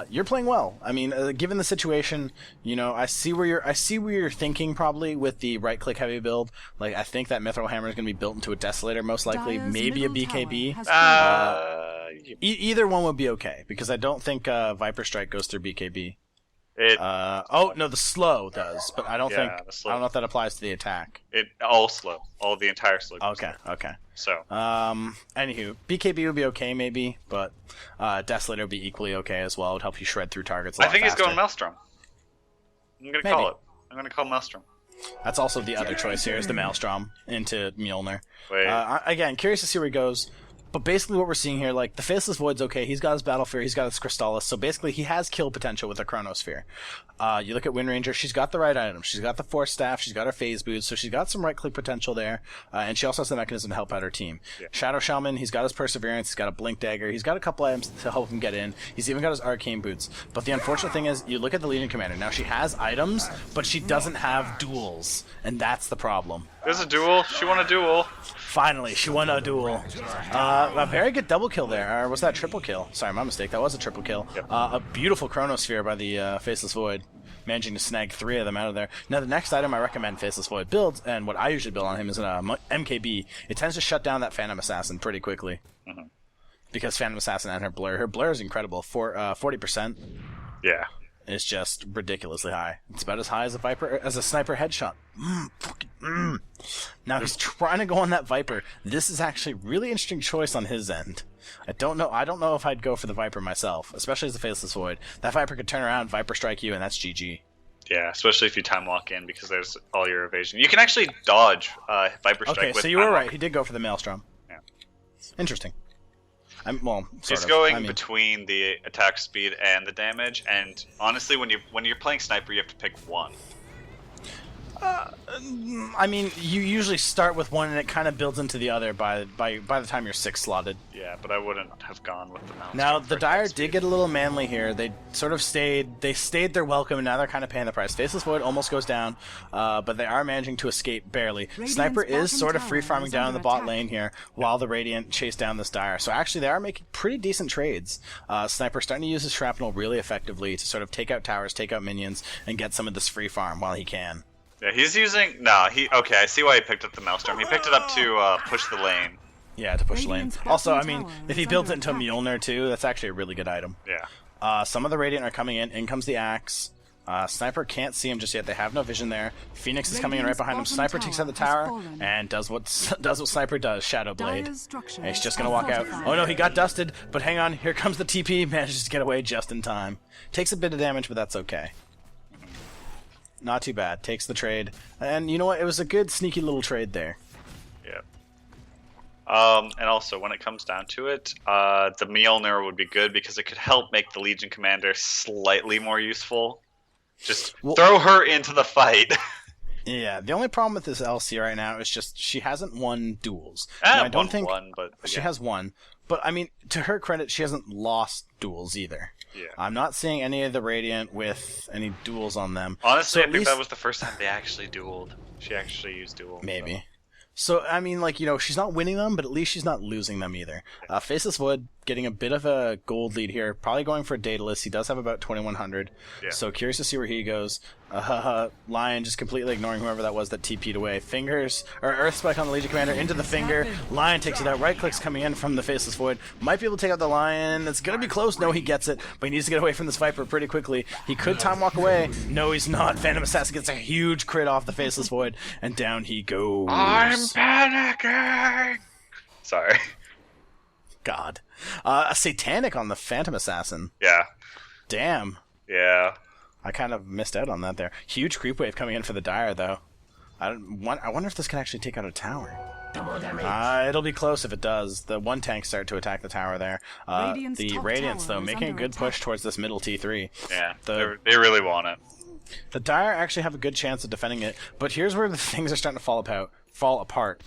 you're playing well. I mean, given the situation, I see where you're thinking probably with the right-click heavy build. Like, I think that Mithril Hammer is going to be built into a Desolator, most likely, maybe a BKB. Either one would be okay because I don't think Viper Strike goes through BKB. Oh no, the slow does, but I don't know if that applies to the attack. All the entire slow. Okay. So, anywho, BKB would be okay maybe, but Desolator would be equally okay as well. It would help you shred through targets a lot I think faster. he's going Maelstrom. I'm gonna call it. I'm gonna call Maelstrom. That's also the other choice here is the Maelstrom into Mjolnir. Wait. Again, curious to see where he goes. But basically what we're seeing here, like, the Faceless Void's okay. He's got his Battle Fear. He's got his Crystallis. So basically he has kill potential with the Chronosphere. You look at Wind Ranger. She's got the right items. She's got the Force Staff. She's got her Phase Boots. So she's got some right-click potential there. And she also has the mechanism to help out her team. Yeah. Shadow Shaman, he's got his Perseverance. He's got a Blink Dagger. He's got a couple items to help him get in. He's even got his Arcane Boots. But the unfortunate thing is, you look at the Legion Commander. Now, she has items, but she doesn't have duels. And that's the problem. There's a duel. She won a duel. Finally, she won a duel. A very good double kill there. Or was that triple kill? Sorry, my mistake. That was a triple kill. Yep. A beautiful Chronosphere by the Faceless Void, managing to snag 3 of them out of there. Now, the next item I recommend Faceless Void builds, and what I usually build on him is an MKB. It tends to shut down that Phantom Assassin pretty quickly. Mm-hmm. Because Phantom Assassin and her blur is incredible. 40%. Yeah. It's just ridiculously high. It's about as high as a sniper headshot. Now he's trying to go on that Viper. This is actually a really interesting choice on his end. I don't know if I'd go for the Viper myself, especially as the Faceless Void. That Viper could turn around, Viper strike you, and that's GG. Yeah, especially if you time walk in because there's all your evasion. You can actually dodge Viper strike. Okay, with so you were right. He did go for the Maelstrom. Yeah. Interesting. He's going between the attack speed and the damage, and honestly, when you're playing sniper, you have to pick one. I mean, you usually start with one, and it kind of builds into the other by the time you're 6 slotted. Yeah, but I wouldn't have gone with the mouse. Now, the Dire did get a little manly here. They sort of stayed their welcome, and now they're kind of paying the price. Faceless Void almost goes down, but they are managing to escape barely. Radiant's Sniper is sort of tower free-farming is down in the under bot attack. lane here, while the Radiant chase down this Dire. So actually, they are making pretty decent trades. Sniper starting to use his shrapnel really effectively to sort of take out towers, take out minions, and get some of this free farm while he can. Yeah, he's using... Okay, I see why he picked up the Maelstrom. He picked it up to push the lane. Yeah, to push lane. Radiant's Also, I bottom mean, tower if he is builds it under into a attack. Mjolnir too, that's actually a really good item. Yeah. Some of the Radiant are coming in. In comes the Axe. Sniper can't see him just yet. They have no vision there. Phoenix is coming in right Radiant's behind him. bottom Sniper takes out the tower tower has fallen. and does what Sniper does. Shadow Blade. Dire's structures And he's just gonna are walk out. fortified. Oh no, he got dusted. But hang on, here comes the TP. Manages to get away just in time. Takes a bit of damage, but that's okay. Not too bad. Takes the trade. And you know what? It was a good sneaky little trade there. Yeah. And also, when it comes down to it, the Mjolnir would be good because it could help make the Legion Commander slightly more useful. Just throw her into the fight. Yeah, the only problem with this LC right now is just she hasn't won duels. Now, I don't think one, but she yeah. has one. But I mean, to her credit, she hasn't lost duels either. Yeah. I'm not seeing any of the Radiant with any duels on them. Honestly, So I at think least- that was the first time they actually dueled. She actually used duel. Maybe. So, I mean, like, she's not winning them, but at least she's not losing them either. Faceless Void getting a bit of a gold lead here, probably going for a Daedalus. He does have about 2100. Yeah. So, curious to see where he goes. Lion just completely ignoring whoever that was that TP'd away. Earth Spike on the Legion Commander into the finger. Lion takes it out. Right clicks coming in from the Faceless Void. Might be able to take out the Lion. It's going to be close. No, he gets it, but he needs to get away from this Viper pretty quickly. He could time walk away. No, he's not. Phantom Assassin gets a huge crit off the Faceless Void, and down he goes. I'm panicking! Sorry. God. A Satanic on the Phantom Assassin. Yeah. Damn. Yeah. I kind of missed out on that there. Huge creep wave coming in for the Dire, though. I wonder if this can actually take out a tower. It'll be close if it does. The one tank start to attack the tower there. Radiant's The top Radiants, tower though, is making a under good push attack. towards this middle T3. Yeah. The- They really want it. The Dire actually have a good chance of defending it, but here's where the things are starting to fall apart.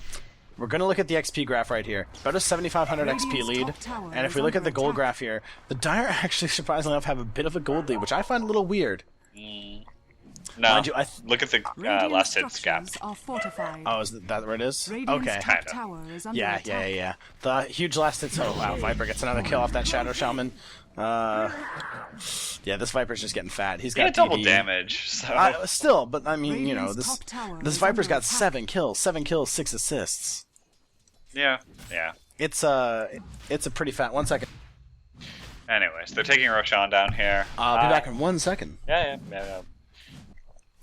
We're going to look at the XP graph right here. About a 7,500 XP Radiant's lead. top tower And if is we look at under the gold attack. graph here, the Dire actually, surprisingly enough, have a bit of a gold lead, which I find a little weird. No, Mind you, look at the last hit gap. Oh, is that where it is? Radiant's Okay. top tower is under Yeah. attack. The huge last hit. Oh wow, Viper gets another kill off that Shadow Shaman. Yeah, this Viper's just getting fat. He's He got had double DD. damage. So. Still, but I mean, you know, Radiant's this top tower this is Viper's under got attack. 7 kills, 6 assists. Yeah. It's a pretty fat. 1 second. Anyways, they're taking Roshan down here. I'll be back in 1 second. Yeah.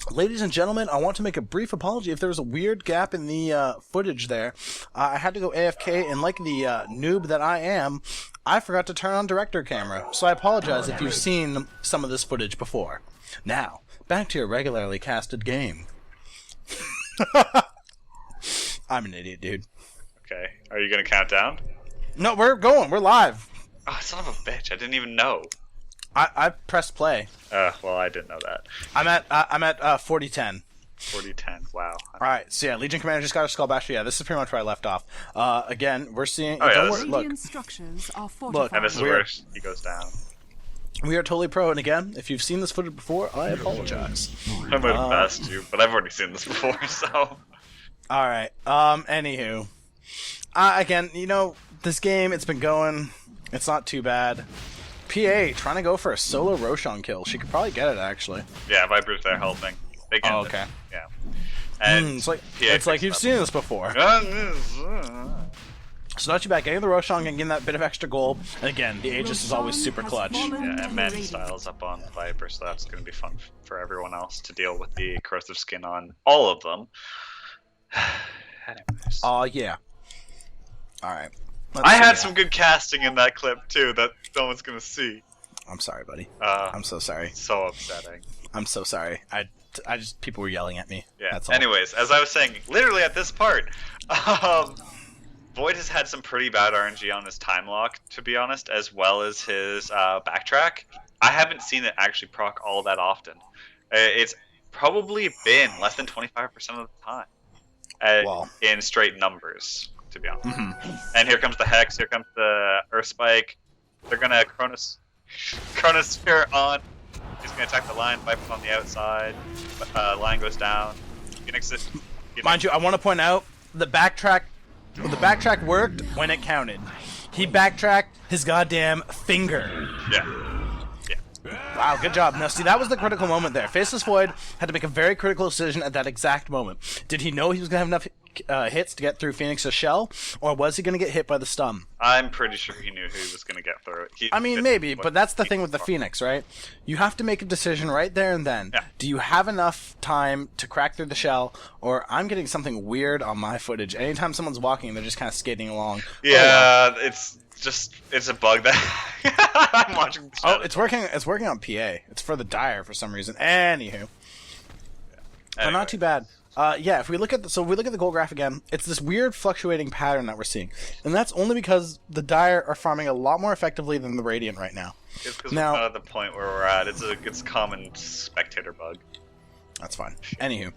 Ladies and gentlemen, I want to make a brief apology if there was a weird gap in the footage there. I had to go AFK, and like the noob that I am, I forgot to turn on director camera. So I apologize if you've seen some of this footage before. Now, back to your regularly casted game. I'm an idiot, dude. Okay. Are you gonna count down? No, we're going. We're live. Oh, son of a bitch! I didn't even know. I pressed play. Well, I didn't know that. I'm at 40-10. 40-10. Wow. All right, so yeah, Legion Commander just got a skull bash. Yeah, this is pretty much where I left off. Again, we're seeing. Oh, yeah, don't this worry, is- look, Radiant structures are Look, fortified. And this is where he goes down. we are totally pro. And again, if you've seen this footage before, I apologize. I might have passed you, but I've already seen this before, so. All right. Anywho, again, you know, this game, it's been going. It's not too bad. PA trying to go for a solo Roshan kill. She could probably get it actually. Yeah, Viper's there helping. They get Oh, it. okay. Yeah. And It's like PA you've picks seen this before. up. So not too bad. Getting the Roshan and getting that bit of extra gold. And again, the Aegis is always super clutch. Yeah, and Man Styles up on Viper, so that's going to be fun for everyone else to deal with the corrosive skin on all of them. Anyways. Yeah. All right. I had some good casting in that clip too that no one's gonna see. I'm sorry, buddy. I'm I'm so sorry. so upsetting. I'm so sorry. I just people were yelling at me. Yeah. That's all. Anyways, as I was saying, literally at this part, Void has had some pretty bad RNG on his time lock, to be honest, as well as his backtrack. I haven't seen it actually proc all that often. It's probably been less than 25% of the time Wow. in straight numbers, to be honest. Mm-hmm. And here comes the Hex, here comes the Earth Spike. They're gonna Chronosphere on. He's gonna attack the line, Viper's on the outside. Line goes down. Phoenix is... Mind you, I want to point out the backtrack. Well, the backtrack worked when it counted. He backtracked his goddamn finger. Yeah. Wow, good job. Now, see, that was the critical moment there. Faceless Void had to make a very critical decision at that exact moment. Did he know he was going to have enough hits to get through Phoenix's shell, or was he going to get hit by the stun? I'm pretty sure he knew he was gonna get through it. I mean, maybe, but that's the thing with the Phoenix, right? You have to make a decision right there and then. Yeah. Do you have enough time to crack through the shell, or I'm getting something weird on my footage. Anytime someone's walking, they're just kind of skating along. Yeah, it's a bug that I'm watching. Oh, it's working. It's working on PA. It's for the Dire for some reason. Anywho, but not too bad. Yeah, if we look at the goal graph again, it's this weird fluctuating pattern that we're seeing, and that's only because the Dire are farming a lot more effectively than the Radiant right now. It's because Now- we're not at the point where we're at. It's a common spectator bug. That's fine. Anywho,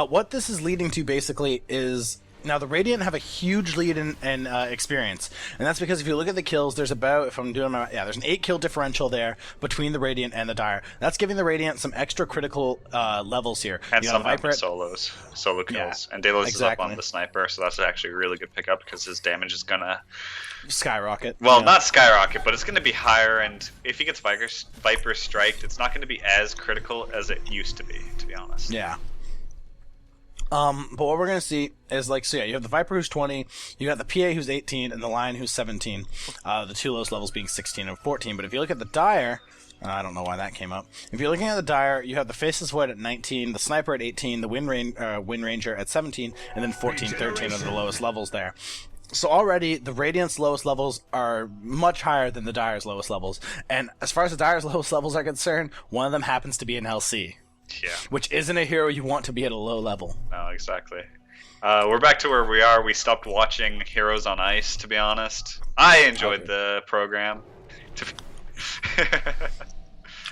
what this is leading to basically is now the Radiant have a huge lead in experience, and that's because if you look at the kills, there's about, if I'm doing my, there's an 8 kill differential there between the Radiant and the Dire. That's giving the Radiant some extra critical levels here. And You got some Viper at- solo kills. Yeah, And Delos is up exactly. on the sniper, so that's actually a really good pickup because his damage is gonna, skyrocket. well, Yeah. not skyrocket, but it's gonna be higher. And if he gets Viper striked, it's not gonna be as critical as it used to be honest. Yeah. But what we're gonna see is so yeah, you have the Viper who's 20, you got the PA who's 18, and the Lion who's 17. The two lowest levels being 16 and 14. But if you look at the Dire, I don't know why that came up. If you're looking at the Dire, you have the Faceless Void at 19, the Sniper at 18, the Wind Ranger at 17, and then 14, 13 are the lowest levels there. So already, the Radiant's lowest levels are much higher than the Dire's lowest levels. And as far as the Dire's lowest levels are concerned, one of them happens to be an LC. Yeah. Which isn't a hero you want to be at a low level. No, exactly. We're back to where we are. We stopped watching Heroes on Ice, to be honest. I enjoyed the program.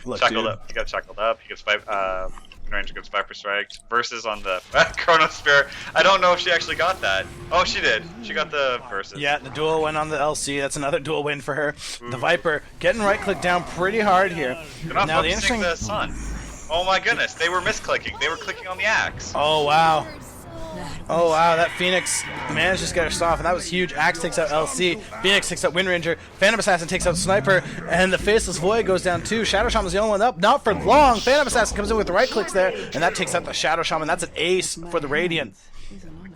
Look, Chuckled dude. up. He got chuckled up. He gets Ranger gets Viper striked. Versus on the Chronosphere. I don't know if she actually got that. Oh, she did. She got the versus. Yeah, the duel went on the LC. That's another duel win for her. The Viper getting right click down pretty hard here. They're not Now the focusing interesting. the sun. Oh my goodness, they were misclicking. They were clicking on the axe. Oh wow. Oh wow, that Phoenix managed to get her off, and that was huge. Axe takes out LC, Phoenix takes out Wind Ranger, Phantom Assassin takes out Sniper, and the Faceless Void goes down too. Shadow Shaman's the only one up, not for long. Phantom Assassin comes in with the right clicks there, and that takes out the Shadow Shaman. That's an ace for the Radiant.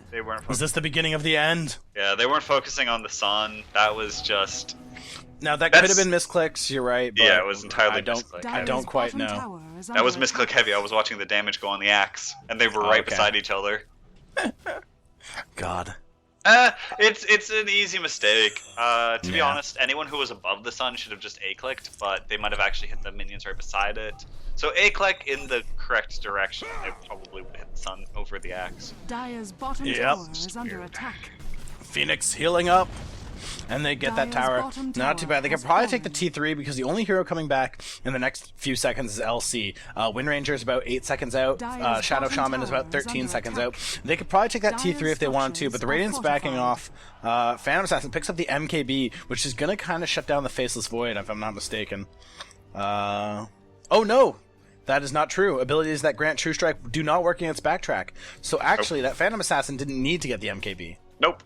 They weren't. Was this the beginning of the end? Yeah, they weren't focusing on the sun. That was just. Now that could have been misclicks. You're right. But yeah, it was entirely misclick. I don't quite know. That was misclick heavy. I was watching the damage go on the axe, and they were right beside each other. God. It's an easy mistake. To be honest, anyone who was above the sun should have just A-clicked, but they might have actually hit the minions right beside it. So A-click in the correct direction. They probably would hit the sun over the axe. Dire's bottom tower is under attack. Phoenix healing up. And they get that tower. Not too bad. They can probably take the T3 because the only hero coming back in the next few seconds is LC. Wind Ranger is about 8 seconds out. Shadow Shaman is about 13 seconds out. They could probably take that T3 if they wanted to, but the Radiant's backing off. Phantom Assassin picks up the MKB, which is going to kind of shut down the Faceless Void, if I'm not mistaken. Oh no! That is not true. Abilities that grant True Strike do not work against Backtrack. So actually, that Phantom Assassin didn't need to get the MKB. Nope.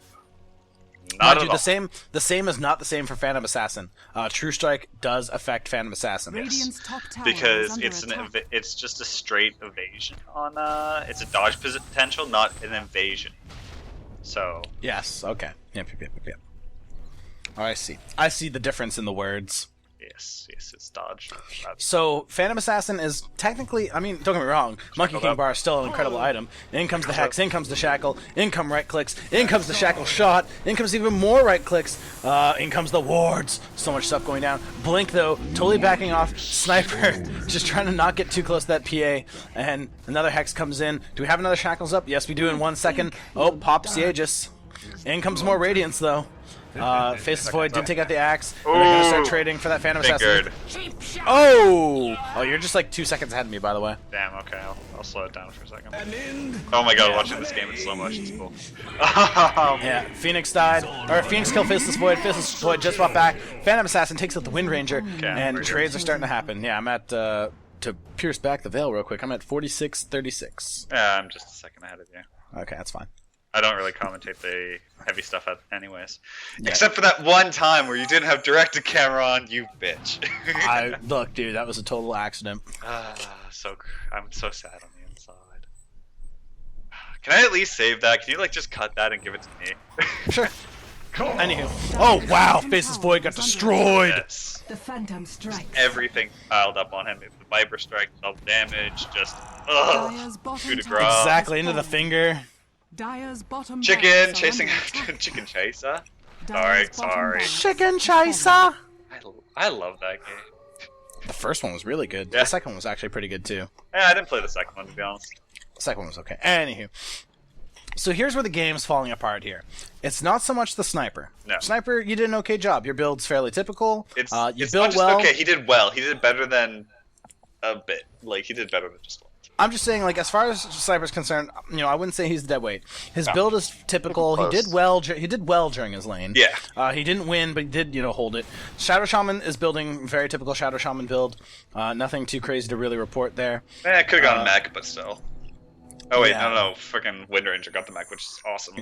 Not at all. The same is not the same for Phantom Assassin. True Strike does affect Phantom Assassin. Because it's just a straight evasion on it's a dodge potential, not an invasion. So yes, okay. Yep. Oh, I see the difference in the words. Yes, it's dodge. So, Phantom Assassin is technically, I mean, don't get me wrong, Monkey King Bar is still an incredible item. In comes the Hex, in comes the Shackle, in come right clicks, in comes the Shackle shot, in comes even more right clicks, in comes the wards. So much stuff going down. Blink, though, totally backing off. Sniper, just trying to not get too close to that PA. And another Hex comes in. Do we have another Shackles up? Yes, we do in 1 second. Oh, pops the Aegis. In comes more Radiance, though. Faceless Void did take out the axe. And they're gonna start trading for that Phantom Assassin. Oh, you're just like 2 seconds ahead of me, by the way. Damn. Okay, I'll slow it down for a second. Oh my god, watching this game in slow motion is cool. Yeah, Phoenix died, or Phoenix killed Faceless Void. Faceless Void just fought back. Phantom Assassin takes out the Wind Ranger, and trades are starting to happen. Yeah, I'm at to pierce back the veil real quick. I'm at 46-36. Yeah, I'm just a second ahead of you. Okay, that's fine. I don't really commentate the heavy stuff anyways. Yeah. Except for that one time where you didn't have directed camera on, you bitch. Look, dude, that was a total accident. I'm so sad on the inside. Can I at least save that? Can you like just cut that and give it to me? Sure. Anywho. Oh wow, Faceless Void got destroyed. Yes. The Phantom Strike. Everything piled up on him. The Viper Strike, double damage, just coup de grace. Exactly into the finger. Chicken chasing chicken chaser. Sorry. Chicken chaser. I love that game. The first one was really good. Yeah. The second one was actually pretty good too. Yeah, I didn't play the second one to be honest. The second one was okay. Anywho. So here's where the game's falling apart here. It's not so much the Sniper. No. Sniper, you did an okay job. Your build's fairly typical. It's built well. Okay, he did well. He did better than a bit. Like, he did better than just one. I'm just saying, like, as far as Sniper's concerned, I wouldn't say he's the dead weight. His build is typical. He did well. He did well during his lane. Yeah. He didn't win, but he did, hold it. Shadow Shaman is building very typical Shadow Shaman build. Nothing too crazy to really report there. It could have gone mech, but still. Oh wait, no. Freaking Wind Ranger got the mech, which is awesome.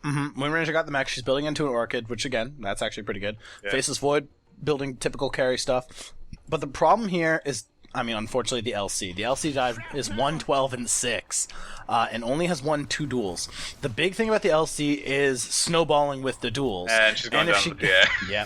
Wind Ranger got the mech. She's building into an Orchid, which again, that's actually pretty good. Yeah. Faceless Void building typical carry stuff. But the problem here is, unfortunately, the LC. The LC dive is 112-6, and only has won 2 duels. The big thing about the LC is snowballing with the duels. And she's going down. Yeah.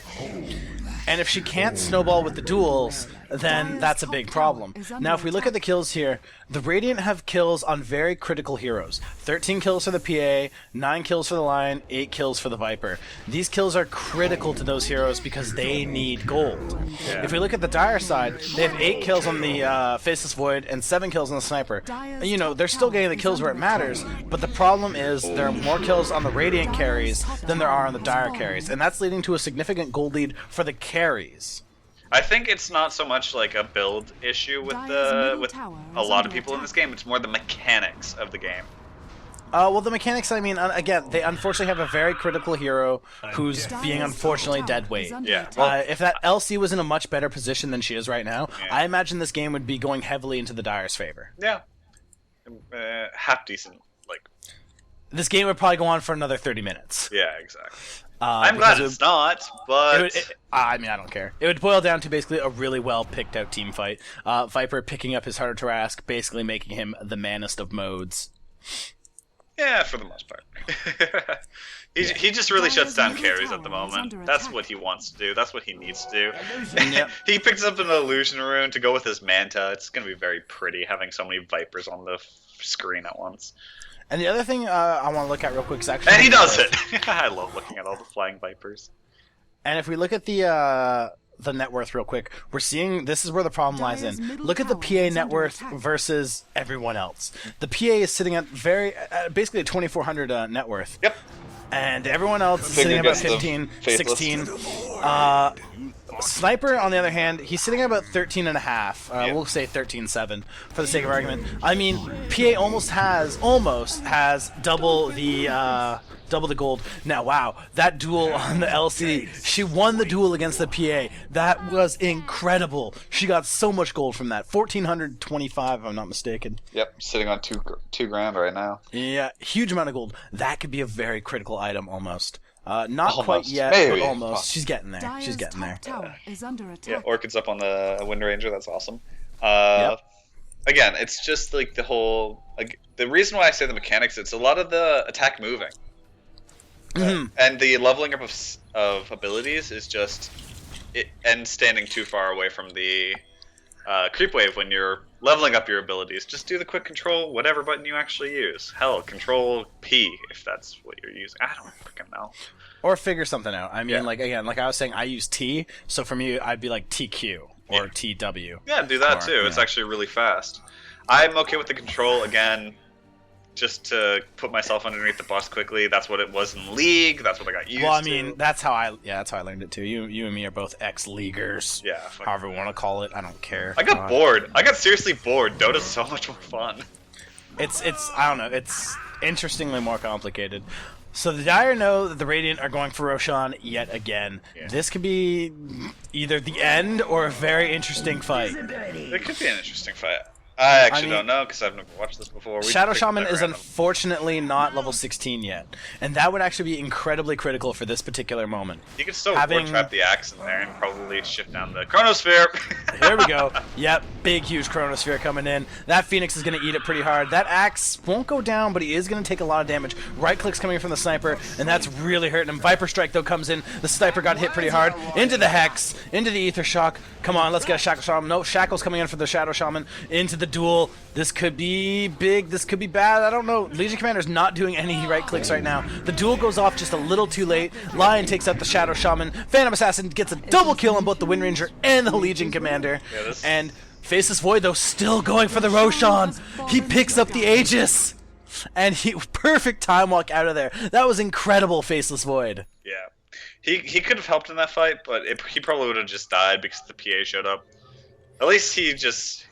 And if she can't snowball with the duels, then that's a big problem. Now, if we look at the kills here, the Radiant have kills on very critical heroes. 13 kills for the PA, 9 kills for the Lion, 8 kills for the Viper. These kills are critical to those heroes because they need gold. Yeah. If we look at the Dire side, they have 8 kills on the Faceless Void and 7 kills on the Sniper. They're still getting the kills where it matters, but the problem is there are more kills on the Radiant carries than there are on the Dire carries, and that's leading to a significant gold lead for the carries. I think it's not so much like a build issue with a lot of people in this game. It's more the mechanics of the game. Well, the mechanics, I mean, again, they unfortunately have a very critical hero who's being unfortunately dead weight. Yeah. If that LC was in a much better position than she is right now, I imagine this game would be going heavily into the Dire's favor. Yeah. Half decent. This game would probably go on for another 30 minutes. Yeah, exactly. I'm glad it's not, but... I mean, I don't care. It would boil down to basically a really well picked out team fight. Viper picking up his Heart of Tarrasque, basically making him the manest of modes. Yeah, for the most part. He just really shuts down carries at the moment. That's what he wants to do. That's what he needs to do. He picks up an illusion rune to go with his Manta. It's going to be very pretty having so many Vipers on the screen at once. And the other thing I want to look at real quick is actually... And he does it! I love looking at all the flying Vipers. And if we look at the net worth real quick, we're seeing this is where the problem lies in. Look at the PA net worth versus everyone else. The PA is sitting at basically a 2,400 net worth. Yep. And everyone else is sitting at about 15, 16. Sniper, on the other hand, he's sitting at about 13.5. We'll say 13.7 for the sake of argument. I mean, PA almost has double the gold. Now, wow, that duel on the LC, she won the duel against the PA. That was incredible. She got so much gold from that. 1,425, if I'm not mistaken. Yep, sitting on two grand right now. Yeah, huge amount of gold. That could be a very critical item almost. Not Almost. quite yet, Maybe. but almost. She's getting there. She's getting there. Is under attack. Yeah, Orchid's up on the Wind Ranger. That's awesome. Yep. Again, it's just like the whole... the reason why I say the mechanics, it's a lot of the attack moving. And the leveling up of abilities is just... and standing too far away from the creep wave when you're leveling up your abilities. Just do the quick control, whatever button you actually use. Hell, control P if that's what you're using. I don't freaking know. Or figure something out. I mean, like I was saying, I use T, so for me, I'd be like TQ or TW. Yeah, do that too. It's actually really fast. I'm okay with the control, again, just to put myself underneath the boss quickly. That's what it was in League. That's what I got used to. Well, I mean, that's how I learned it too. You and me are both ex-leaguers. Yeah. However you want to call it. I don't care. I got bored. I got seriously bored. Dota's so much more fun. It's I don't know. It's interestingly more complicated. So the Dire know that the Radiant are going for Roshan yet again. Yeah. This could be either the end or a very interesting fight. It could be an interesting fight. I actually don't know because I've never watched this before. Shadow Shaman is unfortunately not level 16 yet, and that would actually be incredibly critical for this particular moment. You could still trap the axe in there and probably shift down the Chronosphere. Here we go. Yep, big, huge Chronosphere coming in. That Phoenix is going to eat it pretty hard. That axe won't go down, but he is going to take a lot of damage. Right click's coming from the Sniper, and that's really hurting him. Viper Strike, though, comes in. The Sniper got hit pretty hard. Into the Hex, into the Ether Shock. Come on, let's get a Shackle Shaman. No, Shackle's coming in for the Shadow Shaman. Into the duel. This could be big. This could be bad. I don't know. Legion Commander's not doing any right clicks right now. The duel goes off just a little too late. Lion takes out the Shadow Shaman. Phantom Assassin gets a double kill on both the Wind Ranger and the Legion Commander. And Faceless Void, though, still going for the Roshan. He picks up the Aegis. And perfect time walk out of there. That was incredible, Faceless Void. Yeah. He could have helped in that fight, but he probably would have just died because the PA showed up. At least he's just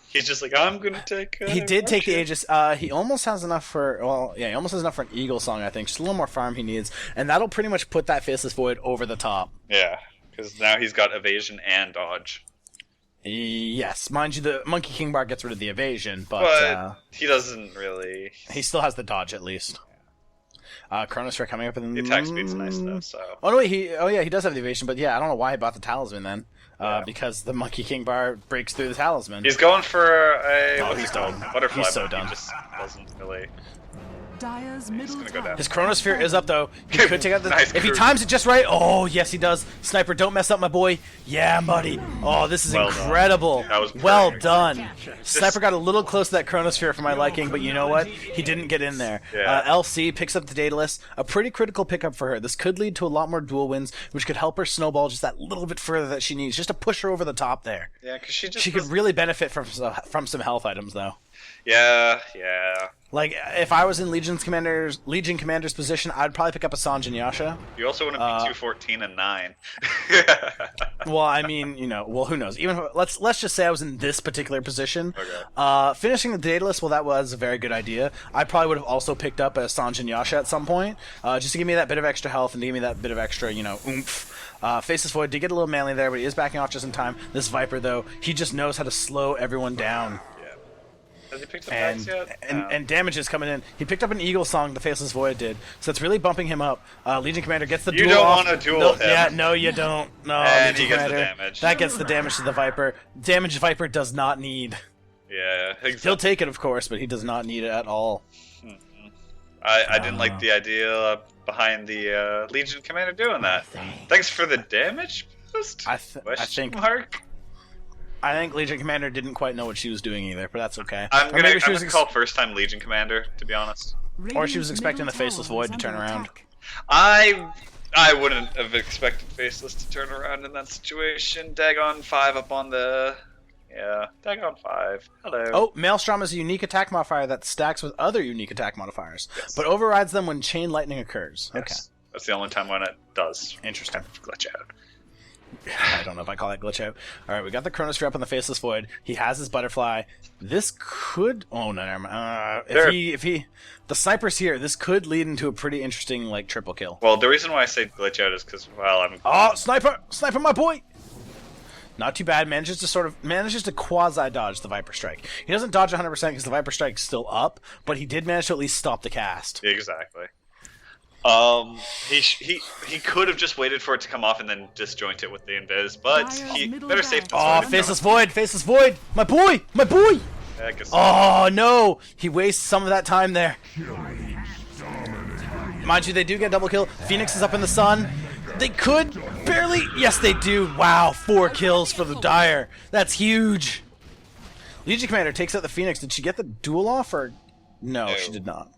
like, I'm gonna take. He did take the Aegis. He almost has enough for. Well, yeah, he almost has enough for an Eagle Song. I think just a little more farm he needs, and that'll pretty much put that Faceless Void over the top. Yeah, because now he's got evasion and dodge. Yes, mind you, the Monkey King Bar gets rid of the evasion, but he doesn't really. He still has the dodge at least. Chronosphere coming up, and the attack speed's nice though. So. Oh no, he does have the evasion, but yeah, I don't know why he bought the talisman then. Because the Monkey King Bar breaks through the talisman. He's going for a he's done. Butterfly. He's so done. He just doesn't really. Dire's middle gonna go down. His Chronosphere is up though. He could take out the. Nice if he times it just right. Oh yes, he does. Sniper, don't mess up my boy. Yeah, buddy. Oh, this is incredible. That was well done. Sniper got a little close to that Chronosphere for my liking, but you know what? He didn't get in there. Yeah. LC picks up the Daedalus. A pretty critical pickup for her. This could lead to a lot more dual wins, which could help her snowball just that little bit further that she needs, just to push her over the top there. Yeah, because she could really benefit from some health items though. Yeah. Like, if I was in Legion Commander's position, I'd probably pick up a Sanjin Yasha. You also want to be 214 and 9. Well, I mean, you know, well, who knows? Even let's just say I was in this particular position. Okay. Finishing the Daedalus, well, that was a very good idea. I probably would have also picked up a Sanjin Yasha at some point, just to give me that bit of extra health and to give me that bit of extra, you know, oomph. Faceless Void did get a little manly there, but he is backing off just in time. This Viper, though, he just knows how to slow everyone down. Has he picked up Dax yet? And damage is coming in. He picked up an Eagle Song, the Faceless Void did, so it's really bumping him up. Legion Commander gets the duel off. You don't want to duel him. Yeah, no, you don't. No, and Legion he gets Commander, the damage. That gets the damage to the Viper. Damage Viper does not need. Yeah, exactly. He'll take it, of course, but he does not need it at all. I didn't like the idea behind the Legion Commander doing that. Thanks for the damage boost? I think Legion Commander didn't quite know what she was doing either, but that's okay. I'm gonna call first-time Legion Commander, to be honest. Or she was expecting the Faceless Void to turn around. I wouldn't have expected Faceless to turn around in that situation. Dagon 5 up on the... Yeah, Dagon 5. Hello. Oh, Maelstrom is a unique attack modifier that stacks with other unique attack modifiers, but overrides them when Chain Lightning occurs. Yes. Okay. That's the only time when it does. Interesting. Kind of glitch out. I don't know if I call that glitch out. Alright, we got the Chronosphere up on the Faceless Void. He has his Butterfly. This could... Oh, no, never mind. If he... The Sniper's here. This could lead into a pretty interesting, like, triple kill. Well, the reason why I say glitch out is because, well, I'm... Oh, Sniper! Sniper, my boy! Not too bad. Manages to quasi-dodge the Viper Strike. He doesn't dodge 100% because the Viper Strike's still up, but he did manage to at least stop the cast. Exactly. He could have just waited for it to come off and then disjoint it with the invis, but he better safe than sorry. Oh, Faceless Void! Faceless Void! My boy! My boy! Yeah, I guess oh, no! He wastes some of that time there. Mind you, they do get double kill. Phoenix is up in the sun. They could barely... Yes, they do. Wow, 4 kills for the Dire. That's huge. Legion Commander takes out the Phoenix. Did she get the duel off, or... No, she did not.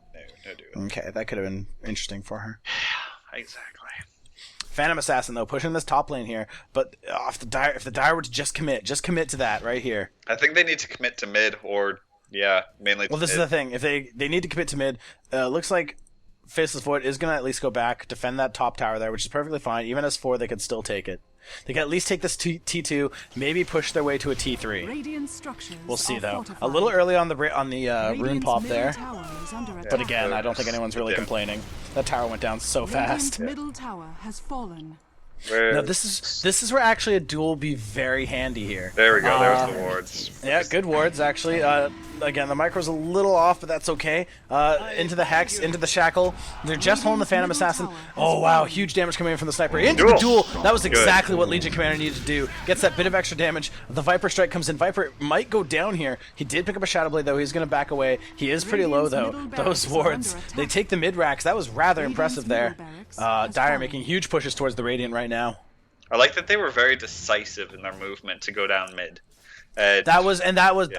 No duel. Okay, that could have been interesting for her. Yeah, exactly. Phantom Assassin, though, pushing this top lane here. But if the Dire were to just commit to that right here. I think they need to commit to mid, or, yeah, mainly to Well, this is the thing. If they need to commit to mid, looks like Faceless Void is going to at least go back, defend that top tower there, which is perfectly fine. Even as 4, they could still take it. They can at least take this T2, maybe push their way to a T3. We'll see, though. A little early on the rune pop there. But again, I don't think anyone's really complaining. That tower went down so fast. Middle tower has fallen. No, this is where actually a duel will be very handy here. There we go. There's the wards. Yeah, good wards actually. Again, the micro's a little off, but that's okay. Into the Hex, into the Shackle. They're just holding the Phantom Assassin. Oh wow, huge damage coming in from the Sniper. Into the duel. That was exactly what Legion Commander needed to do. Gets that bit of extra damage. The Viper Strike comes in. Viper might go down here. He did pick up a Shadow Blade though. He's going to back away. He is pretty low though. Those wards, they take the mid racks. That was rather impressive there. Dire making huge pushes towards the Radiant right now. I like that they were very decisive in their movement to go down mid. That was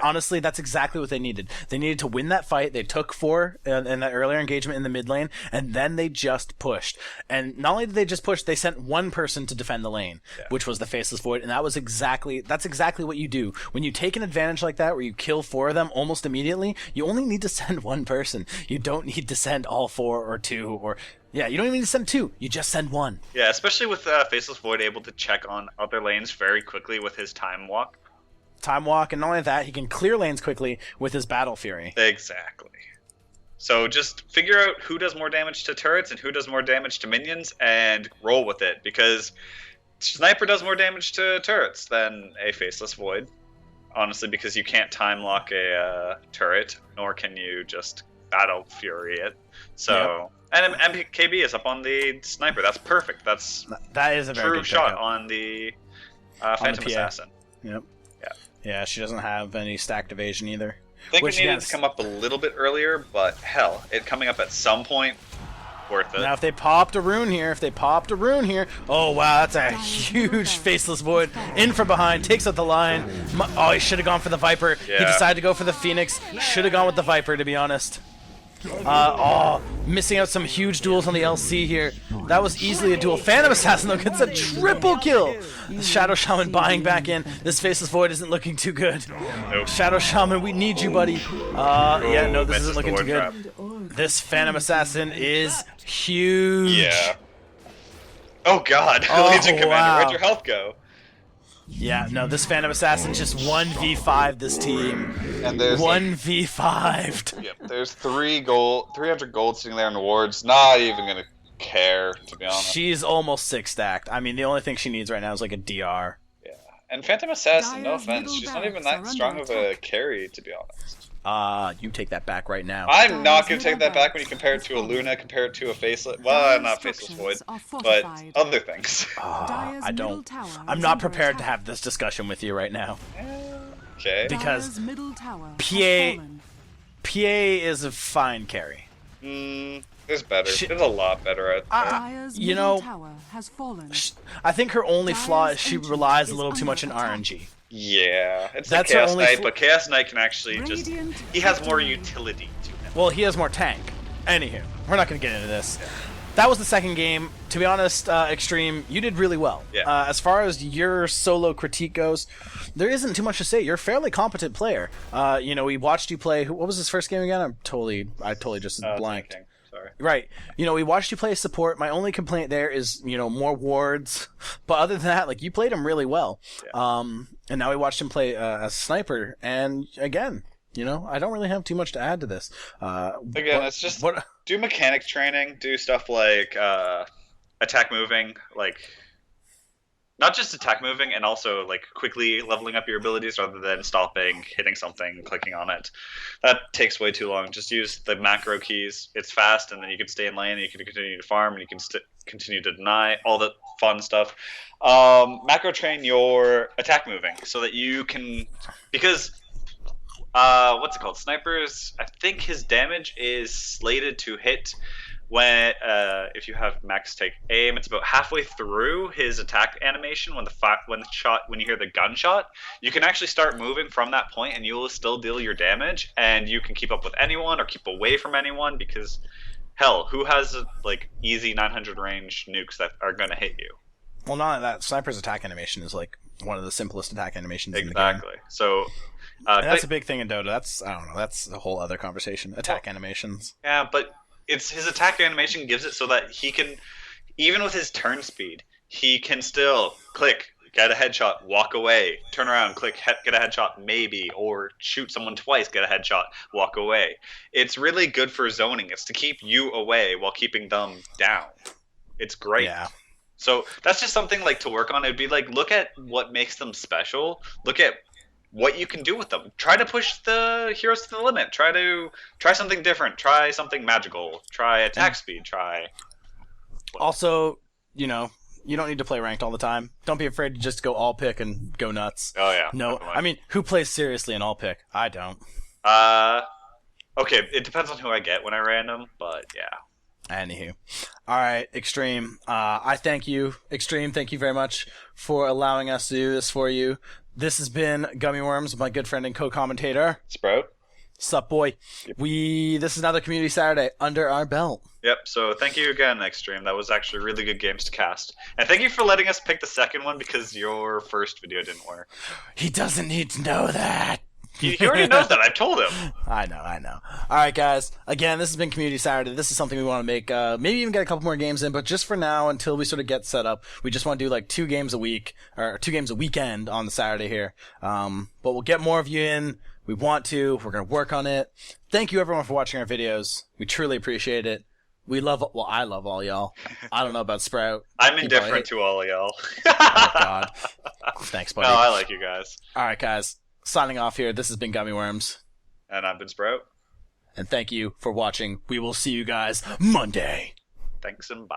honestly, that's exactly what they needed. They needed to win that fight. They took 4 in that earlier engagement in the mid lane, and then they just pushed. And not only did they just push, they sent one person to defend the lane, which was the Faceless Void, and that's exactly what you do. When you take an advantage like that, where you kill 4 of them almost immediately, you only need to send one person. You don't need to send all 4 or 2 or... Yeah, you don't even need to send 2. You just send 1. Yeah, especially with Faceless Void able to check on other lanes very quickly with his Time Walk. Time Walk, and not only that, he can clear lanes quickly with his Battle Fury. Exactly. So just figure out who does more damage to turrets and who does more damage to minions, and roll with it, because Sniper does more damage to turrets than a Faceless Void. Honestly, because you can't Time Lock a turret, nor can you just Battle Fury it. So... Yep. And MKB is up on the Sniper. That's perfect. That is a very true good shot pickup. On the Phantom Assassin. Yep. Yeah, she doesn't have any stacked evasion either. I think it needed to come up a little bit earlier, but hell, it coming up at some point, worth it. Now, if they popped a rune here, oh wow, that's a huge Faceless Void in from behind, takes out the line. Oh, he should have gone for the Viper. Yeah. He decided to go for the Phoenix. Should have gone with the Viper, to be honest. Missing out some huge duels on the LC here. That was easily a duel. Phantom Assassin, though, gets a triple kill. The Shadow Shaman buying back in. This Faceless Void isn't looking too good. Nope. Shadow Shaman, we need you, buddy. Yeah, no, this isn't looking too good. Trap. This Phantom Assassin is huge. Yeah. Oh god, Oh, Legion Commander, wow. where'd your health go? Yeah, no, this Phantom Assassin just 1v5 this team. And there's 1v5'd. yep, there's 300 gold sitting there in the wards. Not even gonna care, to be honest. She's almost 6 stacked. I mean, the only thing she needs right now is like a DR. Yeah. And Phantom Assassin, no Dire's offense, middle she's not even barracks that are strong under of a attack. carry, to be honest. You take that back right now. I'm not gonna Dire's take that middle back when you compare it to a barracks Luna, compare it to a Faceless. Well, not Faceless Void, structures are but fortified. other things. Dire's I middle don't. tower I'm is not under prepared to attack. have this discussion with you right now. Okay. Because Dire's middle tower has PA fallen. PA is a fine carry. There's better. Shit. There's a lot better out there. Dire's you middle know, tower has fallen. I think her only flaw is Dire's she entrance relies a is little too much in under attack. RNG. Yeah, it's That's a our Chaos only Knight, fl- but Chaos Knight can actually just... Radiant He has more victory. utility to him. Well, he has more tank. Anywho, we're not going to get into this. That was the second game. To be honest, Extreme, you did really well. Yeah. As far as your solo critique goes, there isn't too much to say. You're a fairly competent player. You know, we watched you play. What was his first game again? I totally just blanked. Tanking. Sorry. Right. You know, we watched you play support. My only complaint there is, you know, more wards. But other than that, like, you played him really well. Yeah. And now we watched him play as sniper. And again, you know, I don't really have too much to add to this. Again, it's just what? do mechanic training, do stuff like attack moving, like not just attack moving, and also like quickly leveling up your abilities rather than stopping, hitting something, clicking on it. That takes way too long. Just use the macro keys. It's fast, and then you can stay in lane, and you can continue to farm, and you can continue to deny all the fun stuff. Macro train your attack moving so that you can, because what's it called? Snipers, I think his damage is slated to hit when if you have max take aim. It's about halfway through his attack animation when you hear the gunshot. You can actually start moving from that point, and you will still deal your damage, and you can keep up with anyone or keep away from anyone, because hell, who has like easy 900 range nukes that are going to hit you? Well, not only that, sniper's attack animation is like one of the simplest attack animations in the game. Exactly. So And that's a big thing in Dota. That's, I don't know, that's a whole other conversation. Attack animations. yeah, but it's his attack animation gives it so that he can, even with his turn speed, he can still click, get a headshot, walk away, turn around, click, get a headshot, maybe, or shoot someone twice, get a headshot, walk away. It's really good for zoning. It's to keep you away while keeping them down. It's great. Yeah. So that's just something like to work on. It'd be like, look at what makes them special. Look at what you can do with them. Try to push the heroes to the limit. Try something different. Try something magical. Try attack speed. Also, you know, you don't need to play ranked all the time. Don't be afraid to just go all pick and go nuts. Oh yeah. No, definitely. I mean, who plays seriously in all pick? I don't. Okay, it depends on who I get when I random, but yeah. Anywho. Alright, Extreme. I thank you. Extreme, thank you very much for allowing us to do this for you. This has been Gummy Worms, my good friend and co-commentator. Sprout? Sup, boy. This is another Community Saturday under our belt. Yep, so thank you again, Xtreme. That was actually really good games to cast. And thank you for letting us pick the second one, because your first video didn't work. He doesn't need to know that. He already knows that. I've told him. I know. All right, guys. Again, this has been Community Saturday. This is something we want to make, maybe even get a couple more games in, but just for now, until we sort of get set up, we just want to do like 2 games a week, or 2 games a weekend on the Saturday here. But we'll get more of you in. We want to. We're going to work on it. Thank you, everyone, for watching our videos. We truly appreciate it. I love all y'all. I don't know about Sprout. I'm indifferent to all of y'all. Oh, God. Thanks, buddy. No, I like you guys. All right, guys. Signing off here. This has been Gummy Worms. And I've been Sprout. And thank you for watching. We will see you guys Monday. Thanks and bye.